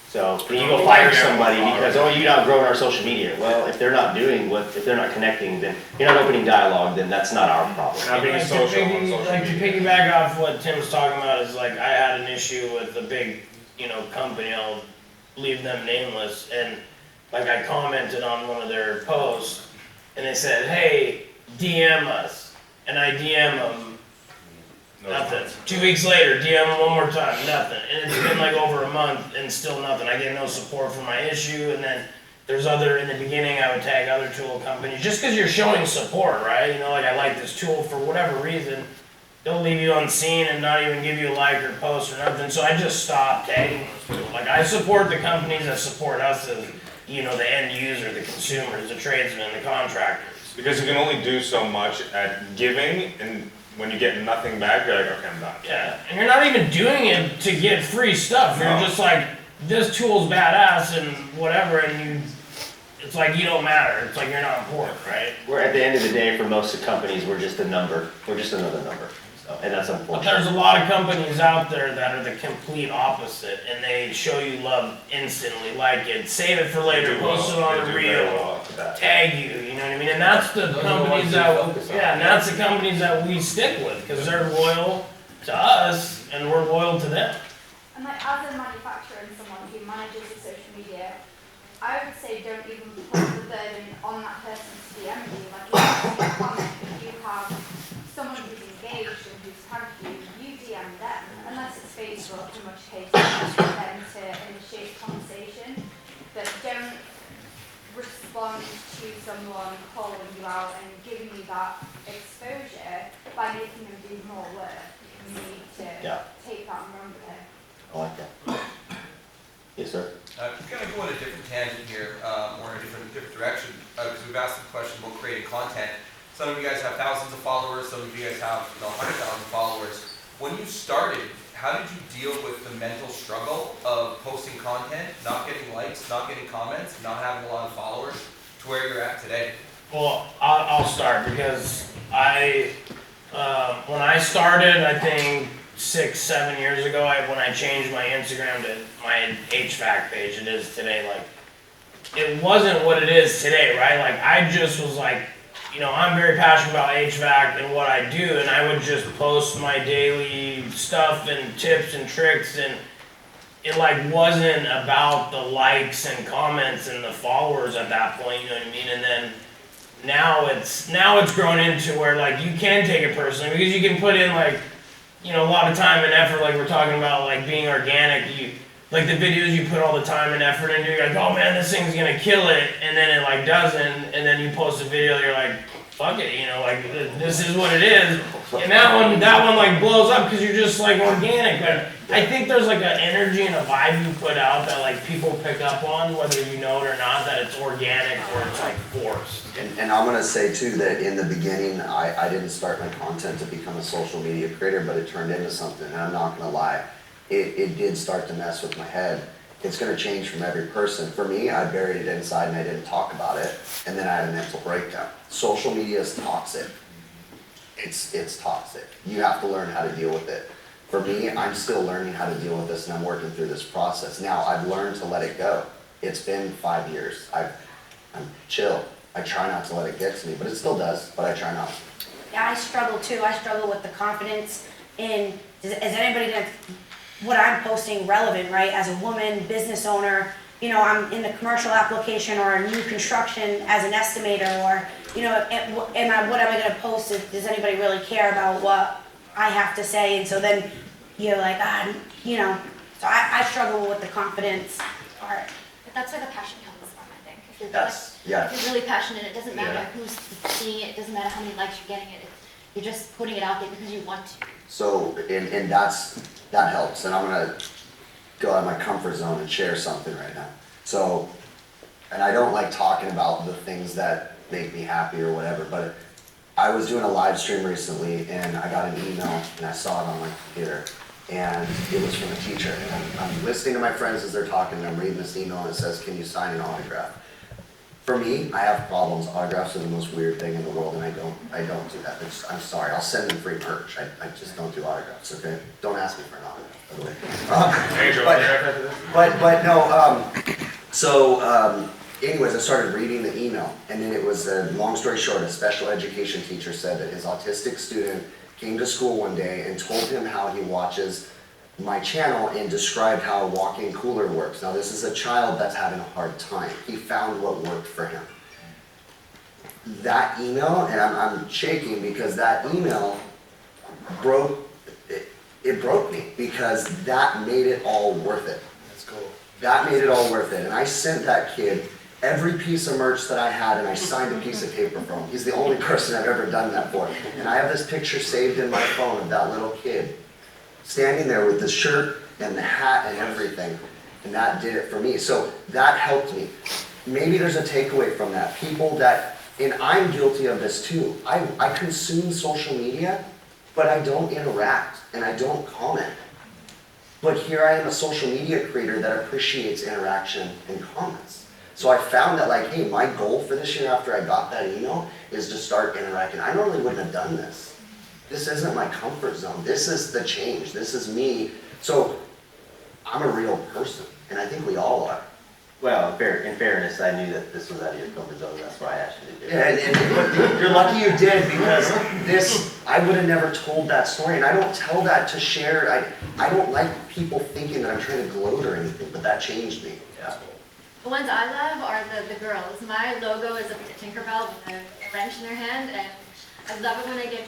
[SPEAKER 4] So when you go fire somebody because, oh, you're not growing our social media. Well, if they're not doing if they're not connecting, then you're not opening dialogue, then that's not our problem.
[SPEAKER 5] Not being social on social
[SPEAKER 9] Like to
[SPEAKER 5] media.
[SPEAKER 9] piggyback off what Tim's talking about is like I had an issue with a big, company, I'll leave them nameless, and like I commented on one of their posts and they said, hey, DM us. And I DM them, nothing. 2 weeks later, DM them one more time, nothing. And it's been like over a month and still nothing. I get no support for my issue. And then there's in the beginning, I would tag other tool companies just because you're showing support, right? Like I like this tool for whatever reason. They'll leave you unseen and not even give you a like or post or nothing. So I just stopped tagging those people. Like I support the companies that support us as, the end user, the consumers, the tradesmen, the contractors.
[SPEAKER 5] Because you can only do so much at giving, and when you get nothing back, you're like, okay, I'm done.
[SPEAKER 9] Yeah, and you're not even doing it to get free stuff. You're just like, this tool's badass and whatever, and it's like you don't matter. It's like you're not important, right?
[SPEAKER 4] We're at the end of the day, for most companies, we're just a number. We're just another number. So, and that's
[SPEAKER 9] But
[SPEAKER 4] unfortunate.
[SPEAKER 9] there's a lot of companies out there that are the complete opposite, and they show you love instantly, like it, save it for later,
[SPEAKER 5] They do
[SPEAKER 9] post it
[SPEAKER 5] well.
[SPEAKER 9] on
[SPEAKER 5] They
[SPEAKER 9] a
[SPEAKER 5] do very
[SPEAKER 9] reel,
[SPEAKER 5] well with that.
[SPEAKER 9] tag you know what I mean? And that's the
[SPEAKER 15] Those are the
[SPEAKER 9] companies
[SPEAKER 15] ones you
[SPEAKER 9] that,
[SPEAKER 15] focus on.
[SPEAKER 9] and that's the companies that we stick with, because they're loyal to us, and we're loyal to them.
[SPEAKER 23] And like as a manufacturer and someone who manages the social media, I would say don't even put the burden on that person to DM you. Like if you see a comment, if you have someone who's engaged and who's tagged you, you DM them. Unless it's Facebook, in which case it's for them to initiate conversation. But don't respond to someone calling you out and giving you that exposure by making them do more work. You need to take that and run with it.
[SPEAKER 4] I like that. Yes, sir.
[SPEAKER 10] Kind of go on a different tangent here, or in a different direction, because we've asked the question about creating content. Some of you guys have thousands of followers, some of you guys have 100,000 followers. When you started, how did you deal with the mental struggle of posting content, not getting likes, not getting comments, not having a lot of followers, to where you're at today?
[SPEAKER 9] Well, I'll start because when I started, I think 6-7 years ago, when I changed my Instagram to my HVAC page, it is today, like, it wasn't what it is today, right? Like, I just was like, I'm very passionate about HVAC and what I do, and I would just post my daily stuff and tips and tricks, and it like wasn't about the likes and comments and the followers at that point, you know what I mean? And then now it's grown into where like you can take it personally because you can put in like, you know, a lot of time and effort, like we're talking about like being organic. You like the videos you put all the time and effort into, you're like, oh man, this thing's gonna kill it, and then it like doesn't, and then you post a video, you're like, fuck it, you know, like this is what it is, and that one like blows up because you're just like organic. But I think there's like an energy and a vibe you put out that like people pick up on, whether you know it or not, that it's organic or it's like forced.
[SPEAKER 1] And I'm gonna say too that in the beginning, I didn't start my content to become a social media creator, but it turned into something, and I'm not gonna lie, it did start to mess with my head. It's gonna change from every person. For me, I buried it inside and I didn't talk about it, and then I had a mental breakdown. Social media is toxic. It's toxic. You have to learn how to deal with it. For me, I'm still learning how to deal with this, and I'm working through this process. Now, I've learned to let it go. It's been 5 years. I'm chill. I try not to let it get to me, but it still does, but I try not to.
[SPEAKER 3] Yeah, I struggle too. I struggle with the confidence in, is anybody gonna, what I'm posting relevant, right? As a woman, business owner, you know, I'm in the commercial application or a new construction as an estimator, or, you know, what am I gonna post? Does anybody really care about what I have to say? And so then you're like, you know, so I struggle with the confidence part.
[SPEAKER 6] But that's where the passion comes from, I think. If you're,
[SPEAKER 1] Yes, yeah.
[SPEAKER 6] if you're really passionate, it doesn't matter
[SPEAKER 1] Yeah.
[SPEAKER 6] who's seeing it, it doesn't matter how many likes you're getting it. You're just putting it out there because you want to.
[SPEAKER 1] So, and that helps, and I'm gonna go out of my comfort zone and share something right now. So, and I don't like talking about the things that make me happy or whatever, but I was doing a live stream recently and I got an email and I saw it on my computer, and it was from a teacher, and I'm listening to my friends as they're talking, and I'm reading this email and it says, can you sign an autograph? For me, I have problems. Autographs are the most weird thing in the world, and I don't do that. I'm sorry. I'll send them free merch. I just don't do autographs. Okay? Don't ask me for an autograph, by the way. But no. Anyways, I started reading the email, and then it was long story short. A special education teacher said that his autistic student came to school one day and told him how he watches my channel and described how a walk-in cooler works. Now this is a child that's having a hard time. He found what worked for him. That email, and I'm shaking because that email it broke me, because that made it all worth it.
[SPEAKER 7] That's cool.
[SPEAKER 1] That made it all worth it. And I sent that kid every piece of merch that I had, and I signed a piece of paper for him. He's the only person I've ever done that for. And I have this picture saved in my phone of that little kid standing there with the shirt and the hat and everything, and that did it for me. So that helped me. Maybe there's a takeaway from that. People that, and I'm guilty of this too, I consume social media, but I don't interact and I don't comment. But here I am, a social media creator that appreciates interaction and comments. So I found that, like, hey, my goal for this year after I got that email is to start interacting. I normally wouldn't have done this. This isn't my comfort zone. This is the change. This is me. So I'm a real person, and I think we all are.
[SPEAKER 4] Well, in fairness, I knew that this was out of your comfort zone, that's why I asked you to do it.
[SPEAKER 1] Yeah, and you're lucky you did, because I would have never told that story, and I don't tell that to share. I don't like people thinking that I'm trying to gloat or anything, but that changed me. Yeah.
[SPEAKER 6] The ones I love are the girls. My logo is a Tinkerbell with a wrench in their hand, and I love it when I get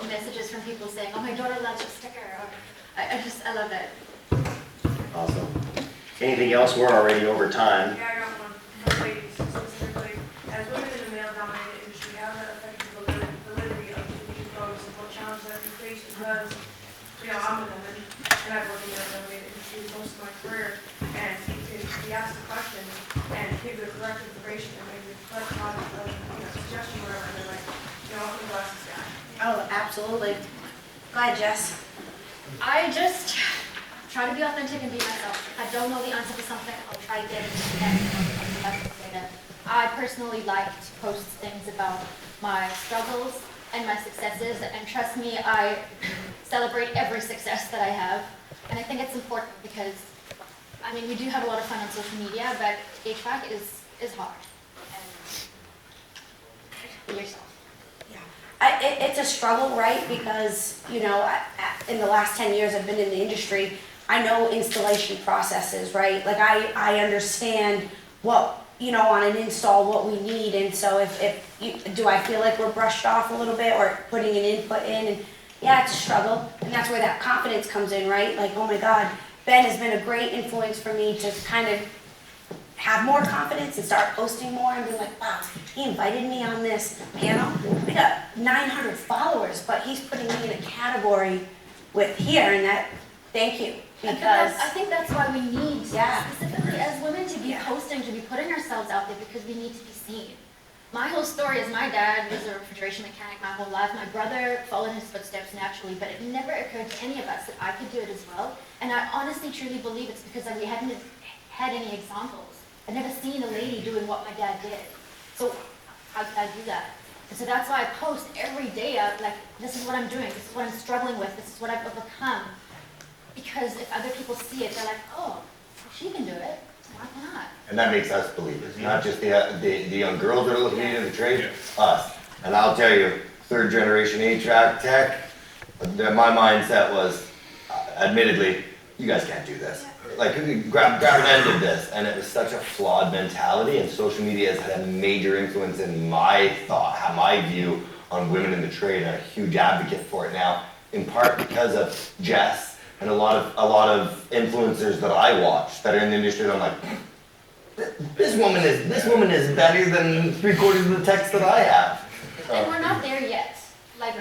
[SPEAKER 6] messages from people saying, oh, my daughter loves your sticker. Or, I love that.
[SPEAKER 4] Awesome. Anything else? We're already over time.
[SPEAKER 18] Yeah, I got one for ladies specifically. As women in the male-dominated industry, how does that affect the validity of the new pros and what challenges that you face? Because, you know, I'm a woman and I've worked in the male-dominated industry most of my career, and if we ask the question and give the correct information and maybe the correct suggestion or whatever, they're like, you know, I'm gonna go ask this guy.
[SPEAKER 3] Oh, absolutely. Go ahead, Jess.
[SPEAKER 6] I just try to be authentic and be myself. If I don't know the answer to something, I'll try to get it to them. I personally like to post things about my struggles and my successes, and trust me, I celebrate every success that I have. And I think it's important because, I mean, we do have a lot of fun on social media, but HVAC is hard. And be yourself.
[SPEAKER 3] It's a struggle, right? Because, you know, in the last 10 years I've been in the industry, I know installation processes, right? Like I understand what, you know, on an install, what we need, and so do I feel like we're brushed off a little bit or putting an input in, and yeah, it's a struggle, and that's where that confidence comes in, right? Like, oh my God, Ben has been a great influence for me to kind of have more confidence and start posting more and be like, wow, he invited me on this panel. We got 900 followers, but he's putting me in a category with here, and that, thank you. Because
[SPEAKER 6] I think that's why we need,
[SPEAKER 3] Yeah.
[SPEAKER 6] specifically as women, to be posting, to be putting ourselves out there, because we need to be seen. My whole story is my dad was a refrigeration mechanic my whole life. My brother followed his footsteps naturally, but it never occurred to any of us that I could do it as well. And I honestly, truly believe it's because we hadn't had any examples. I'd never seen a lady doing what my dad did. So how could I do that? And so that's why I post every day out, like, this is what I'm doing, this is what I'm struggling with, this is what I've overcome. Because if other people see it, they're like, oh, she can do it, why not?
[SPEAKER 2] And that makes us believers, not just the young girls that are looking into the trade, us. And I'll tell you, third generation HVAC tech, my mindset was, admittedly, you guys can't do this. Like, grab an end of this. And it was such a flawed mentality, and social media has had a major influence in my thought, my view on women in the trade, and a huge advocate for it now, in part because of Jess and a lot of influencers that I watch that are in the industry, and I'm like, this woman is better than 3/4 of the text that I have.
[SPEAKER 6] And we're not there yet. Like,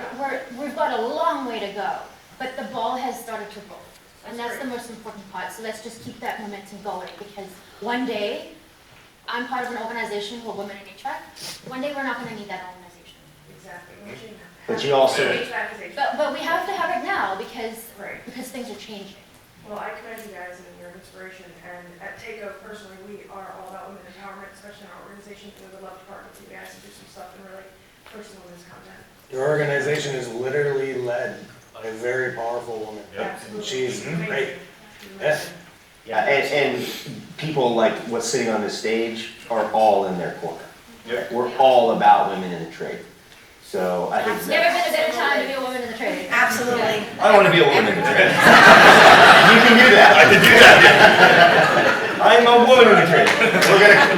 [SPEAKER 6] we've got a long way to go, but the ball has started to roll. And that's the most important part. So let's just keep that momentum going, because one day, I'm part of an organization for women in HVAC. One day, we're not going to need that organization.
[SPEAKER 18] Exactly.
[SPEAKER 4] But you also,
[SPEAKER 6] But we have to have it now because things are changing.
[SPEAKER 18] Well, I commend you guys and your inspiration, and at Takeoff personally, we are all about women empowerment, especially in our organization. We would love to partner with you guys and do some stuff and really push some women's content.
[SPEAKER 7] Your organization is literally led by a very powerful woman. And she's great. Yeah.
[SPEAKER 4] yeah, and people like what's sitting on this stage are all in their corner. We're all about women in the trade. So I think
[SPEAKER 6] It's never been a better time to be a woman in the trade.
[SPEAKER 3] Absolutely.
[SPEAKER 2] I want to be a woman in the trade.
[SPEAKER 4] You can do that.
[SPEAKER 2] I can do that.
[SPEAKER 4] I'm a woman in the trade.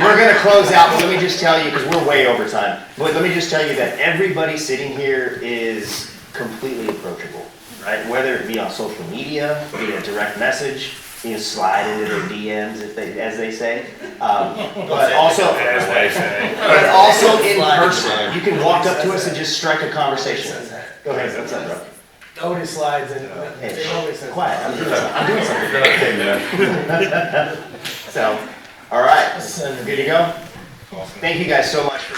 [SPEAKER 4] We're gonna close out, but let me just tell you, because we're way over time. But let me just tell you that everybody sitting here is completely approachable, right? Whether it be on social media, via direct message, you know, slide into their DMs, as they say. But also in person, you can walk up to us and just strike a conversation. Go ahead, what's up, bro?
[SPEAKER 7] Nobody slides in.
[SPEAKER 4] Hey, quiet, I'm doing something. So, all right, good to go? Thank you guys so much for